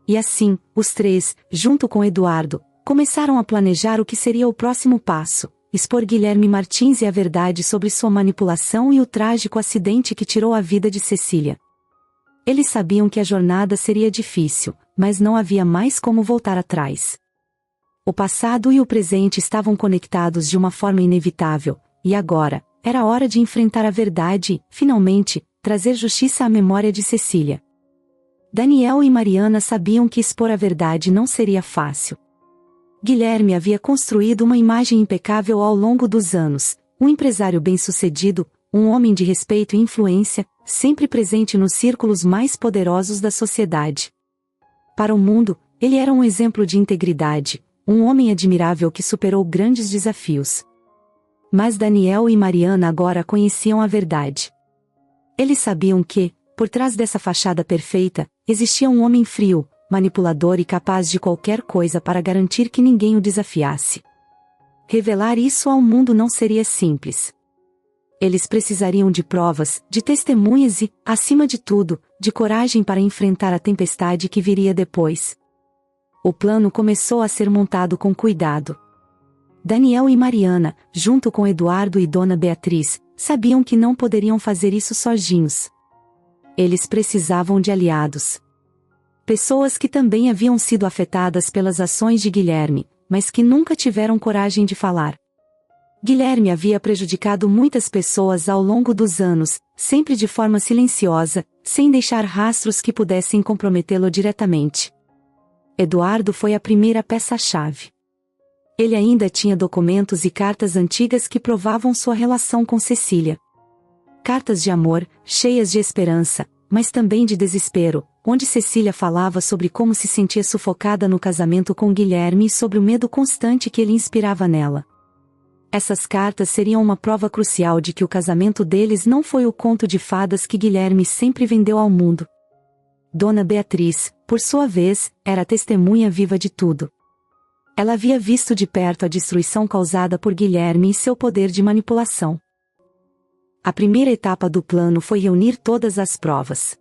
E assim, os três, junto com Eduardo, começaram a planejar o que seria o próximo passo: expor Guilherme Martins e a verdade sobre sua manipulação e o trágico acidente que tirou a vida de Cecília. Eles sabiam que a jornada seria difícil, mas não havia mais como voltar atrás. O passado e o presente estavam conectados de uma forma inevitável, e agora, era hora de enfrentar a verdade e, finalmente, trazer justiça à memória de Cecília. Daniel e Mariana sabiam que expor a verdade não seria fácil. Guilherme havia construído uma imagem impecável ao longo dos anos, um empresário bem-sucedido, um homem de respeito e influência, sempre presente nos círculos mais poderosos da sociedade. Para o mundo, ele era um exemplo de integridade, um homem admirável que superou grandes desafios. Mas Daniel e Mariana agora conheciam a verdade. Eles sabiam que, por trás dessa fachada perfeita, existia um homem frio, manipulador e capaz de qualquer coisa para garantir que ninguém o desafiasse. Revelar isso ao mundo não seria simples. Eles precisariam de provas, de testemunhas e, acima de tudo, de coragem para enfrentar a tempestade que viria depois. O plano começou a ser montado com cuidado. Daniel e Mariana, junto com Eduardo e Dona Beatriz, sabiam que não poderiam fazer isso sozinhos. Eles precisavam de aliados. Pessoas que também haviam sido afetadas pelas ações de Guilherme, mas que nunca tiveram coragem de falar. Guilherme havia prejudicado muitas pessoas ao longo dos anos, sempre de forma silenciosa, sem deixar rastros que pudessem comprometê-lo diretamente. Eduardo foi a primeira peça-chave. Ele ainda tinha documentos e cartas antigas que provavam sua relação com Cecília. Cartas de amor, cheias de esperança, mas também de desespero, onde Cecília falava sobre como se sentia sufocada no casamento com Guilherme e sobre o medo constante que ele inspirava nela. Essas cartas seriam uma prova crucial de que o casamento deles não foi o conto de fadas que Guilherme sempre vendeu ao mundo. Dona Beatriz, por sua vez, era testemunha viva de tudo. Ela havia visto de perto a destruição causada por Guilherme e seu poder de manipulação. A primeira etapa do plano foi reunir todas as provas.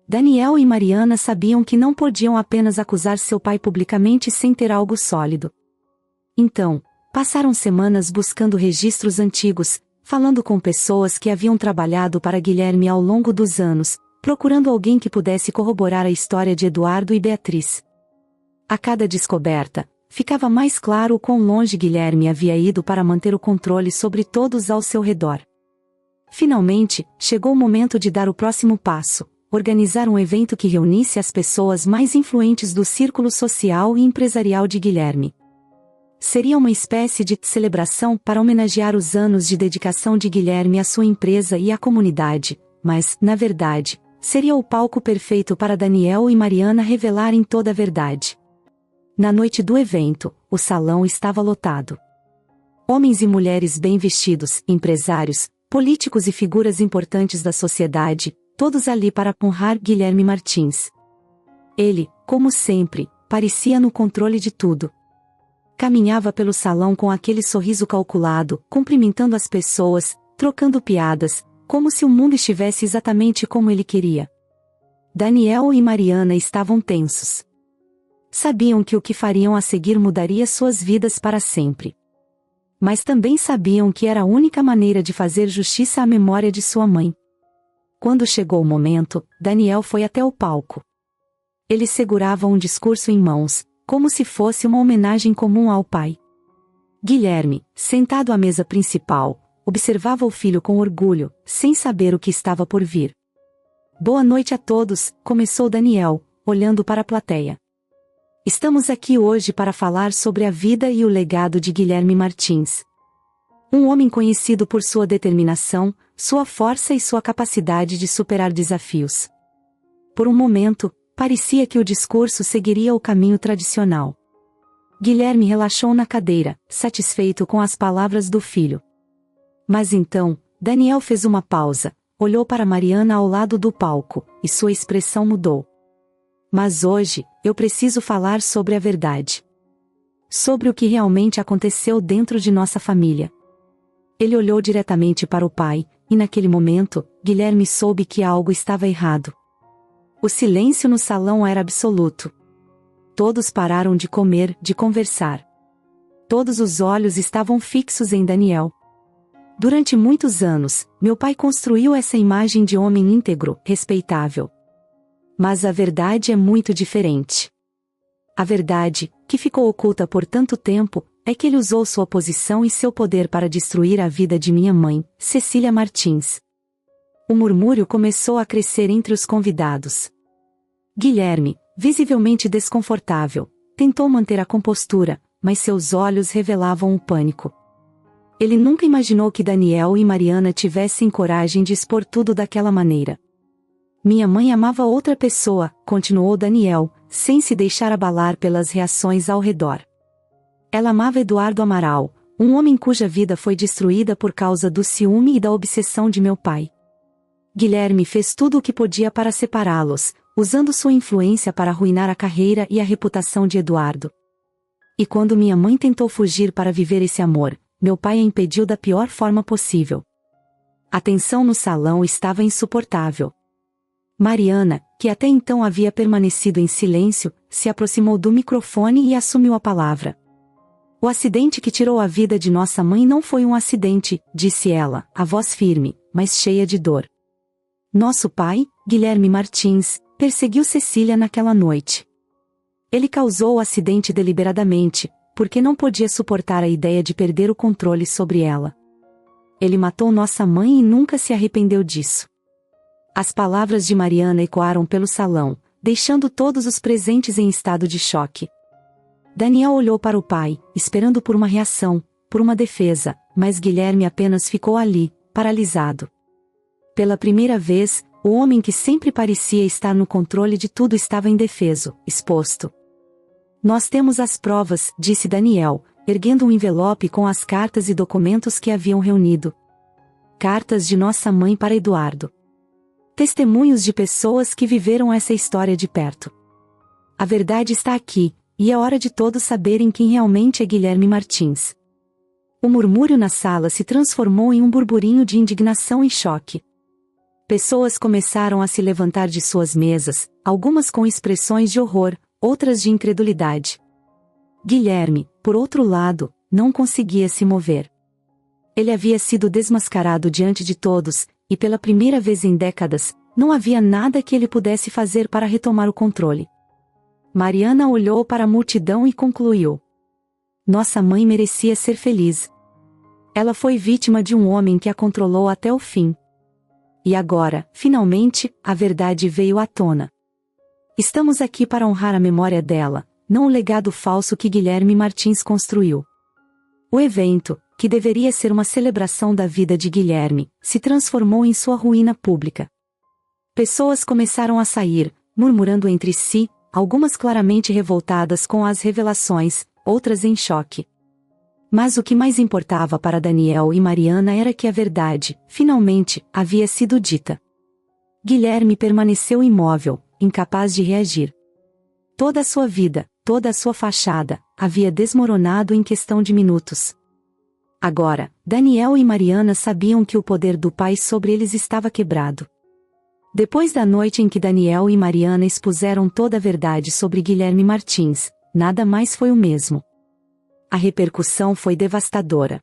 Daniel e Mariana sabiam que não podiam apenas acusar seu pai publicamente sem ter algo sólido. Então, passaram semanas buscando registros antigos, falando com pessoas que haviam trabalhado para Guilherme ao longo dos anos, procurando alguém que pudesse corroborar a história de Eduardo e Beatriz. A cada descoberta, ficava mais claro o quão longe Guilherme havia ido para manter o controle sobre todos ao seu redor. Finalmente, chegou o momento de dar o próximo passo: organizar um evento que reunisse as pessoas mais influentes do círculo social e empresarial de Guilherme. Seria uma espécie de celebração para homenagear os anos de dedicação de Guilherme à sua empresa e à comunidade, mas, na verdade, seria o palco perfeito para Daniel e Mariana revelarem toda a verdade. Na noite do evento, o salão estava lotado. Homens e mulheres bem vestidos, empresários, políticos e figuras importantes da sociedade, todos ali para honrar Guilherme Martins. Ele, como sempre, parecia no controle de tudo. Caminhava pelo salão com aquele sorriso calculado, cumprimentando as pessoas, trocando piadas, como se o mundo estivesse exatamente como ele queria. Daniel e Mariana estavam tensos. Sabiam que o que fariam a seguir mudaria suas vidas para sempre. Mas também sabiam que era a única maneira de fazer justiça à memória de sua mãe. Quando chegou o momento, Daniel foi até o palco. Ele segurava um discurso em mãos, como se fosse uma homenagem comum ao pai. Guilherme, sentado à mesa principal, observava o filho com orgulho, sem saber o que estava por vir. Boa noite a todos, começou Daniel, olhando para a plateia. Estamos aqui hoje para falar sobre a vida e o legado de Guilherme Martins. Um homem conhecido por sua determinação, sua força e sua capacidade de superar desafios. Por um momento, parecia que o discurso seguiria o caminho tradicional. Guilherme relaxou na cadeira, satisfeito com as palavras do filho. Mas então, Daniel fez uma pausa, olhou para Mariana ao lado do palco, e sua expressão mudou. Mas hoje, eu preciso falar sobre a verdade. Sobre o que realmente aconteceu dentro de nossa família. Ele olhou diretamente para o pai, e naquele momento, Guilherme soube que algo estava errado. O silêncio no salão era absoluto. Todos pararam de comer, de conversar. Todos os olhos estavam fixos em Daniel. Durante muitos anos, meu pai construiu essa imagem de homem íntegro, respeitável. Mas a verdade é muito diferente. A verdade, que ficou oculta por tanto tempo, é que ele usou sua posição e seu poder para destruir a vida de minha mãe, Cecília Martins. O murmúrio começou a crescer entre os convidados. Guilherme, visivelmente desconfortável, tentou manter a compostura, mas seus olhos revelavam um pânico. Ele nunca imaginou que Daniel e Mariana tivessem coragem de expor tudo daquela maneira. Minha mãe amava outra pessoa, continuou Daniel, sem se deixar abalar pelas reações ao redor. Ela amava Eduardo Amaral, um homem cuja vida foi destruída por causa do ciúme e da obsessão de meu pai. Guilherme fez tudo o que podia para separá-los, usando sua influência para arruinar a carreira e a reputação de Eduardo. E quando minha mãe tentou fugir para viver esse amor, meu pai a impediu da pior forma possível. A tensão no salão estava insuportável. Mariana, que até então havia permanecido em silêncio, se aproximou do microfone e assumiu a palavra. O acidente que tirou a vida de nossa mãe não foi um acidente, disse ela, a voz firme, mas cheia de dor. Nosso pai, Guilherme Martins, perseguiu Cecília naquela noite. Ele causou o acidente deliberadamente, porque não podia suportar a ideia de perder o controle sobre ela. Ele matou nossa mãe e nunca se arrependeu disso. As palavras de Mariana ecoaram pelo salão, deixando todos os presentes em estado de choque. Daniel olhou para o pai, esperando por uma reação, por uma defesa, mas Guilherme apenas ficou ali, paralisado. Pela primeira vez, o homem que sempre parecia estar no controle de tudo estava indefeso, exposto. Nós temos as provas, disse Daniel, erguendo um envelope com as cartas e documentos que haviam reunido. Cartas de nossa mãe para Eduardo. Testemunhos de pessoas que viveram essa história de perto. A verdade está aqui, e é hora de todos saberem quem realmente é Guilherme Martins. O murmúrio na sala se transformou em um burburinho de indignação e choque. Pessoas começaram a se levantar de suas mesas, algumas com expressões de horror, outras de incredulidade. Guilherme, por outro lado, não conseguia se mover. Ele havia sido desmascarado diante de todos, e pela primeira vez em décadas, não havia nada que ele pudesse fazer para retomar o controle. Mariana olhou para a multidão e concluiu. Nossa mãe merecia ser feliz. Ela foi vítima de um homem que a controlou até o fim. E agora, finalmente, a verdade veio à tona. Estamos aqui para honrar a memória dela, não o legado falso que Guilherme Martins construiu. O evento, que deveria ser uma celebração da vida de Guilherme, se transformou em sua ruína pública. Pessoas começaram a sair, murmurando entre si, algumas claramente revoltadas com as revelações, outras em choque. Mas o que mais importava para Daniel e Mariana era que a verdade, finalmente, havia sido dita. Guilherme permaneceu imóvel, incapaz de reagir. Toda a sua vida, toda a sua fachada, havia desmoronado em questão de minutos. Agora, Daniel e Mariana sabiam que o poder do pai sobre eles estava quebrado. Depois da noite em que Daniel e Mariana expuseram toda a verdade sobre Guilherme Martins, nada mais foi o mesmo. A repercussão foi devastadora.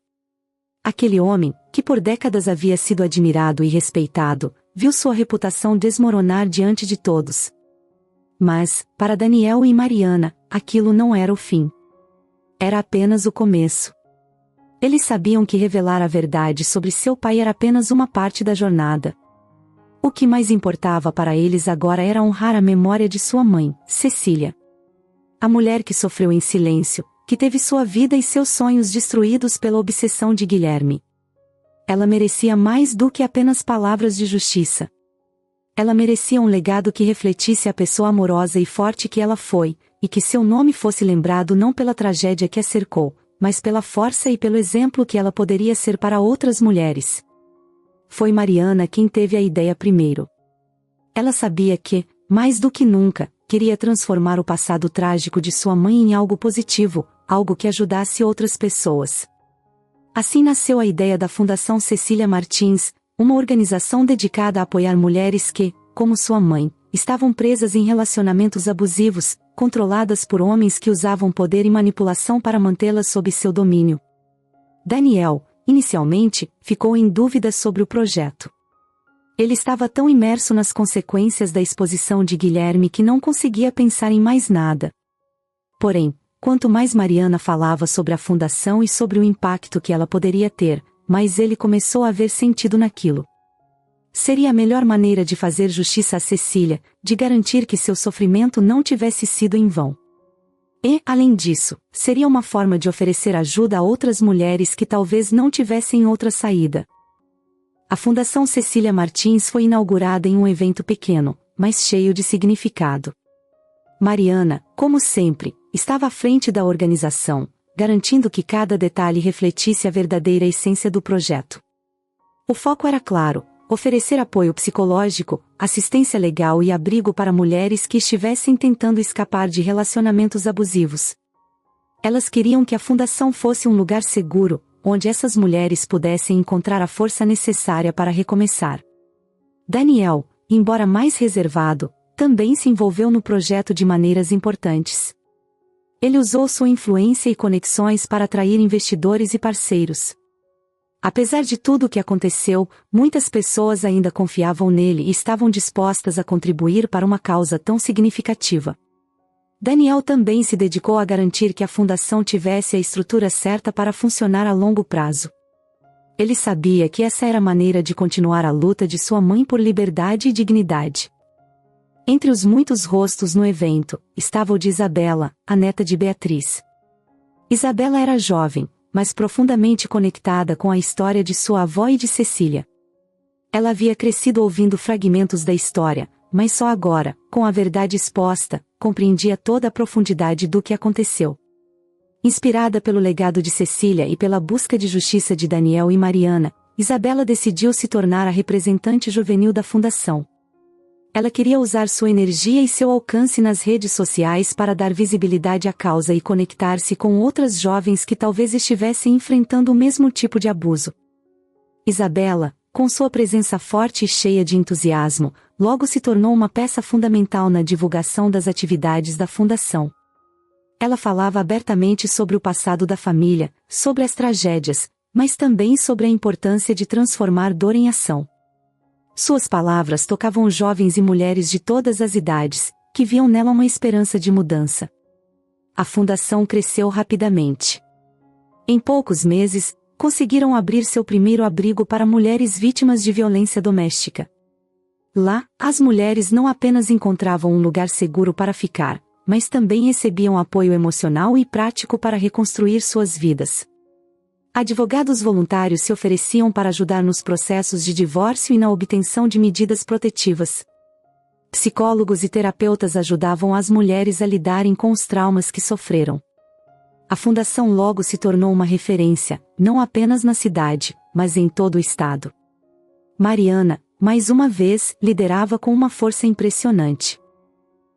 Aquele homem, que por décadas havia sido admirado e respeitado, viu sua reputação desmoronar diante de todos. Mas, para Daniel e Mariana, aquilo não era o fim. Era apenas o começo. Eles sabiam que revelar a verdade sobre seu pai era apenas uma parte da jornada. O que mais importava para eles agora era honrar a memória de sua mãe, Cecília. A mulher que sofreu em silêncio, que teve sua vida e seus sonhos destruídos pela obsessão de Guilherme. Ela merecia mais do que apenas palavras de justiça. Ela merecia um legado que refletisse a pessoa amorosa e forte que ela foi, e que seu nome fosse lembrado não pela tragédia que a cercou, mas pela força e pelo exemplo que ela poderia ser para outras mulheres. Foi Mariana quem teve a ideia primeiro. Ela sabia que, mais do que nunca, queria transformar o passado trágico de sua mãe em algo positivo, algo que ajudasse outras pessoas. Assim nasceu a ideia da Fundação Cecília Martins, uma organização dedicada a apoiar mulheres que, como sua mãe, estavam presas em relacionamentos abusivos, controladas por homens que usavam poder e manipulação para mantê-las sob seu domínio. Daniel, inicialmente, ficou em dúvida sobre o projeto. Ele estava tão imerso nas consequências da exposição de Guilherme que não conseguia pensar em mais nada. Porém, quanto mais Mariana falava sobre a fundação e sobre o impacto que ela poderia ter, mais ele começou a ver sentido naquilo. Seria a melhor maneira de fazer justiça a Cecília, de garantir que seu sofrimento não tivesse sido em vão. E, além disso, seria uma forma de oferecer ajuda a outras mulheres que talvez não tivessem outra saída. A Fundação Cecília Martins foi inaugurada em um evento pequeno, mas cheio de significado. Mariana, como sempre, estava à frente da organização, garantindo que cada detalhe refletisse a verdadeira essência do projeto. O foco era claro: oferecer apoio psicológico, assistência legal e abrigo para mulheres que estivessem tentando escapar de relacionamentos abusivos. Elas queriam que a fundação fosse um lugar seguro, onde essas mulheres pudessem encontrar a força necessária para recomeçar. Daniel, embora mais reservado, também se envolveu no projeto de maneiras importantes. Ele usou sua influência e conexões para atrair investidores e parceiros. Apesar de tudo o que aconteceu, muitas pessoas ainda confiavam nele e estavam dispostas a contribuir para uma causa tão significativa. Daniel também se dedicou a garantir que a fundação tivesse a estrutura certa para funcionar a longo prazo. Ele sabia que essa era a maneira de continuar a luta de sua mãe por liberdade e dignidade. Entre os muitos rostos no evento, estava o de Isabela, a neta de Beatriz. Isabela era jovem, mas profundamente conectada com a história de sua avó e de Cecília. Ela havia crescido ouvindo fragmentos da história, mas só agora, com a verdade exposta, compreendia toda a profundidade do que aconteceu. Inspirada pelo legado de Cecília e pela busca de justiça de Daniel e Mariana, Isabela decidiu se tornar a representante juvenil da fundação. Ela queria usar sua energia e seu alcance nas redes sociais para dar visibilidade à causa e conectar-se com outras jovens que talvez estivessem enfrentando o mesmo tipo de abuso. Isabela, com sua presença forte e cheia de entusiasmo, logo se tornou uma peça fundamental na divulgação das atividades da fundação. Ela falava abertamente sobre o passado da família, sobre as tragédias, mas também sobre a importância de transformar dor em ação. Suas palavras tocavam jovens e mulheres de todas as idades, que viam nela uma esperança de mudança. A fundação cresceu rapidamente. Em poucos meses, conseguiram abrir seu primeiro abrigo para mulheres vítimas de violência doméstica. Lá, as mulheres não apenas encontravam um lugar seguro para ficar, mas também recebiam apoio emocional e prático para reconstruir suas vidas. Advogados voluntários se ofereciam para ajudar nos processos de divórcio e na obtenção de medidas protetivas. Psicólogos e terapeutas ajudavam as mulheres a lidarem com os traumas que sofreram. A fundação logo se tornou uma referência, não apenas na cidade, mas em todo o estado. Mariana, mais uma vez, liderava com uma força impressionante.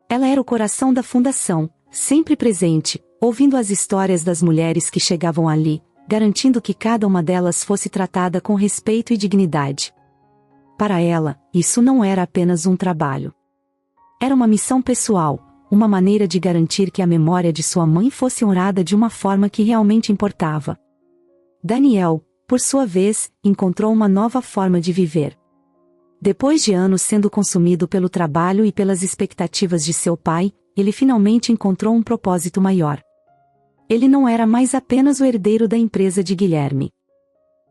Ela era o coração da fundação, sempre presente, ouvindo as histórias das mulheres que chegavam ali, garantindo que cada uma delas fosse tratada com respeito e dignidade. Para ela, isso não era apenas um trabalho. Era uma missão pessoal, uma maneira de garantir que a memória de sua mãe fosse honrada de uma forma que realmente importava. Daniel, por sua vez, encontrou uma nova forma de viver. Depois de anos sendo consumido pelo trabalho e pelas expectativas de seu pai, ele finalmente encontrou um propósito maior. Ele não era mais apenas o herdeiro da empresa de Guilherme.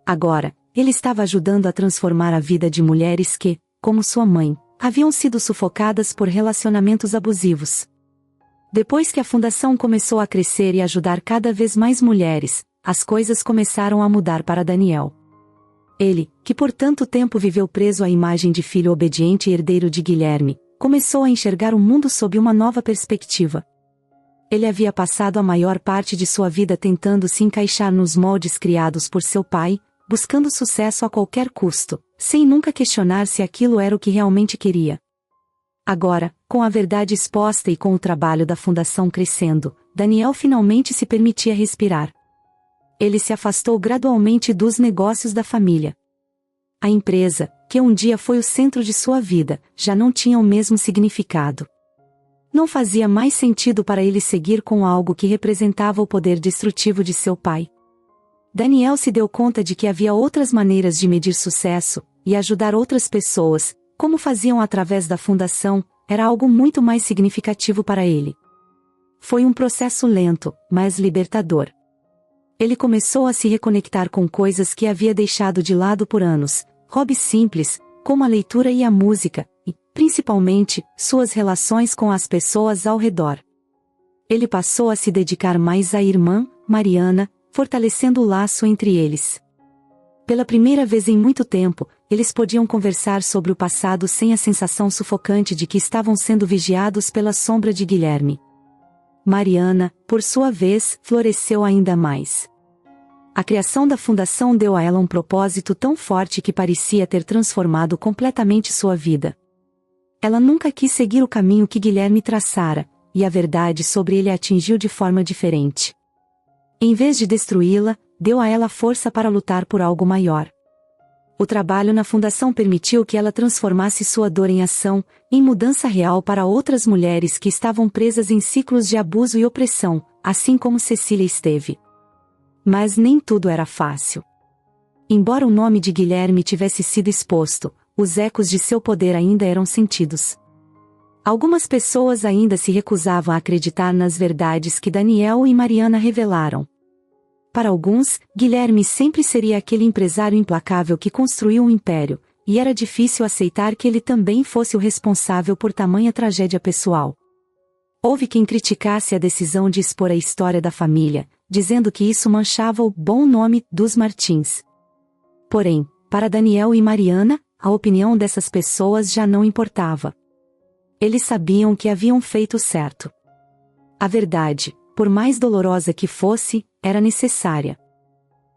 Agora, ele estava ajudando a transformar a vida de mulheres que, como sua mãe, haviam sido sufocadas por relacionamentos abusivos. Depois que a fundação começou a crescer e ajudar cada vez mais mulheres, as coisas começaram a mudar para Daniel. Ele, que por tanto tempo viveu preso à imagem de filho obediente e herdeiro de Guilherme, começou a enxergar o mundo sob uma nova perspectiva. Ele havia passado a maior parte de sua vida tentando se encaixar nos moldes criados por seu pai, buscando sucesso a qualquer custo, sem nunca questionar se aquilo era o que realmente queria. Agora, com a verdade exposta e com o trabalho da fundação crescendo, Daniel finalmente se permitia respirar. Ele se afastou gradualmente dos negócios da família. A empresa, que um dia foi o centro de sua vida, já não tinha o mesmo significado. Não fazia mais sentido para ele seguir com algo que representava o poder destrutivo de seu pai. Daniel se deu conta de que havia outras maneiras de medir sucesso, e ajudar outras pessoas, como faziam através da fundação, era algo muito mais significativo para ele. Foi um processo lento, mas libertador. Ele começou a se reconectar com coisas que havia deixado de lado por anos, hobbies simples, como a leitura e a música, e, principalmente, suas relações com as pessoas ao redor. Ele passou a se dedicar mais à irmã, Mariana, fortalecendo o laço entre eles. Pela primeira vez em muito tempo, eles podiam conversar sobre o passado sem a sensação sufocante de que estavam sendo vigiados pela sombra de Guilherme. Mariana, por sua vez, floresceu ainda mais. A criação da fundação deu a ela um propósito tão forte que parecia ter transformado completamente sua vida. Ela nunca quis seguir o caminho que Guilherme traçara, e a verdade sobre ele a atingiu de forma diferente. Em vez de destruí-la, deu a ela força para lutar por algo maior. O trabalho na fundação permitiu que ela transformasse sua dor em ação, em mudança real para outras mulheres que estavam presas em ciclos de abuso e opressão, assim como Cecília esteve. Mas nem tudo era fácil. Embora o nome de Guilherme tivesse sido exposto, os ecos de seu poder ainda eram sentidos. Algumas pessoas ainda se recusavam a acreditar nas verdades que Daniel e Mariana revelaram. Para alguns, Guilherme sempre seria aquele empresário implacável que construiu um império, e era difícil aceitar que ele também fosse o responsável por tamanha tragédia pessoal. Houve quem criticasse a decisão de expor a história da família, dizendo que isso manchava o bom nome dos Martins. Porém, para Daniel e Mariana, a opinião dessas pessoas já não importava. Eles sabiam que haviam feito certo. A verdade, por mais dolorosa que fosse, era necessária.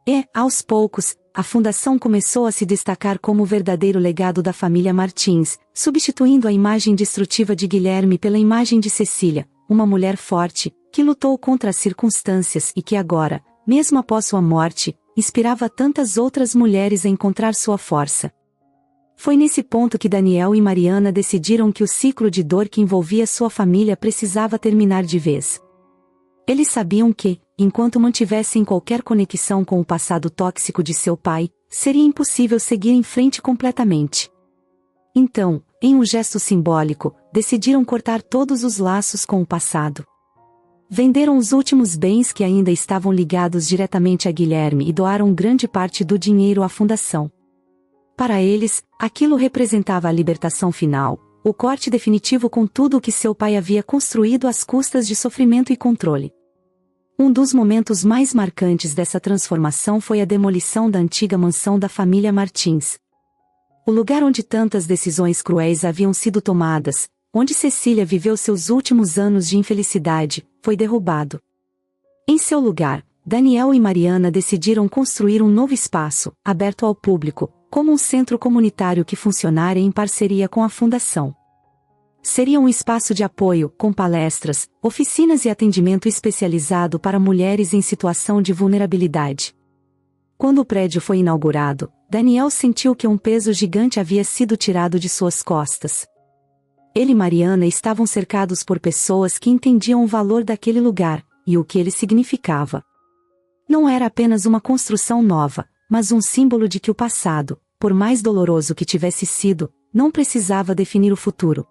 E, aos poucos, a fundação começou a se destacar como o verdadeiro legado da família Martins, substituindo a imagem destrutiva de Guilherme pela imagem de Cecília, uma mulher forte, que lutou contra as circunstâncias e que agora, mesmo após sua morte, inspirava tantas outras mulheres a encontrar sua força. Foi nesse ponto que Daniel e Mariana decidiram que o ciclo de dor que envolvia sua família precisava terminar de vez. Eles sabiam que, enquanto mantivessem qualquer conexão com o passado tóxico de seu pai, seria impossível seguir em frente completamente. Então, em um gesto simbólico, decidiram cortar todos os laços com o passado. Venderam os últimos bens que ainda estavam ligados diretamente a Guilherme e doaram grande parte do dinheiro à fundação. Para eles, aquilo representava a libertação final, o corte definitivo com tudo o que seu pai havia construído às custas de sofrimento e controle. Um dos momentos mais marcantes dessa transformação foi a demolição da antiga mansão da família Martins. O lugar onde tantas decisões cruéis haviam sido tomadas, onde Cecília viveu seus últimos anos de infelicidade, foi derrubado. Em seu lugar, Daniel e Mariana decidiram construir um novo espaço, aberto ao público, como um centro comunitário que funcionaria em parceria com a fundação. Seria um espaço de apoio, com palestras, oficinas e atendimento especializado para mulheres em situação de vulnerabilidade. Quando o prédio foi inaugurado, Daniel sentiu que um peso gigante havia sido tirado de suas costas. Ele e Mariana estavam cercados por pessoas que entendiam o valor daquele lugar, e o que ele significava. Não era apenas uma construção nova, mas um símbolo de que o passado, por mais doloroso que tivesse sido, não precisava definir o futuro.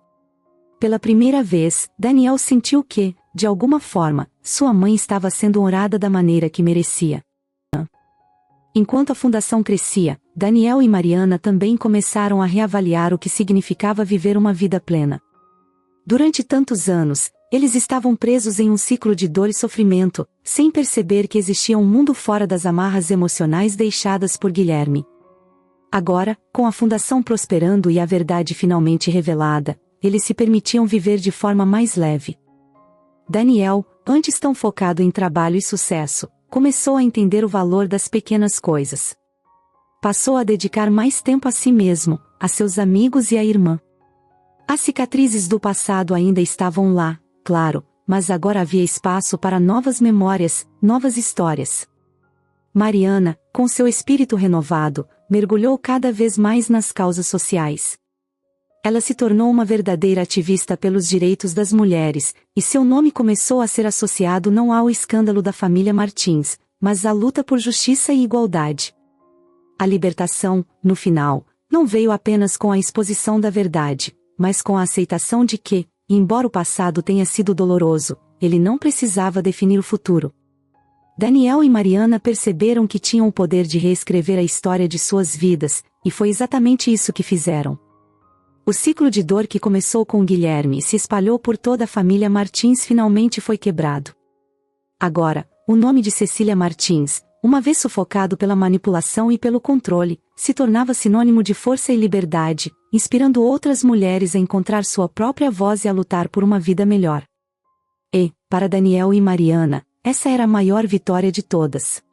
Pela primeira vez, Daniel sentiu que, de alguma forma, sua mãe estava sendo honrada da maneira que merecia. Enquanto a fundação crescia, Daniel e Mariana também começaram a reavaliar o que significava viver uma vida plena. Durante tantos anos, eles estavam presos em um ciclo de dor e sofrimento, sem perceber que existia um mundo fora das amarras emocionais deixadas por Guilherme. Agora, com a fundação prosperando e a verdade finalmente revelada, eles se permitiam viver de forma mais leve. Daniel, antes tão focado em trabalho e sucesso, começou a entender o valor das pequenas coisas. Passou a dedicar mais tempo a si mesmo, a seus amigos e à irmã. As cicatrizes do passado ainda estavam lá, claro, mas agora havia espaço para novas memórias, novas histórias. Mariana, com seu espírito renovado, mergulhou cada vez mais nas causas sociais. Ela se tornou uma verdadeira ativista pelos direitos das mulheres, e seu nome começou a ser associado não ao escândalo da família Martins, mas à luta por justiça e igualdade. A libertação, no final, não veio apenas com a exposição da verdade, mas com a aceitação de que, embora o passado tenha sido doloroso, ele não precisava definir o futuro. Daniel e Mariana perceberam que tinham o poder de reescrever a história de suas vidas, e foi exatamente isso que fizeram. O ciclo de dor que começou com Guilherme e se espalhou por toda a família Martins finalmente foi quebrado. Agora, o nome de Cecília Martins, uma vez sufocado pela manipulação e pelo controle, se tornava sinônimo de força e liberdade, inspirando outras mulheres a encontrar sua própria voz e a lutar por uma vida melhor. E, para Daniel e Mariana, essa era a maior vitória de todas.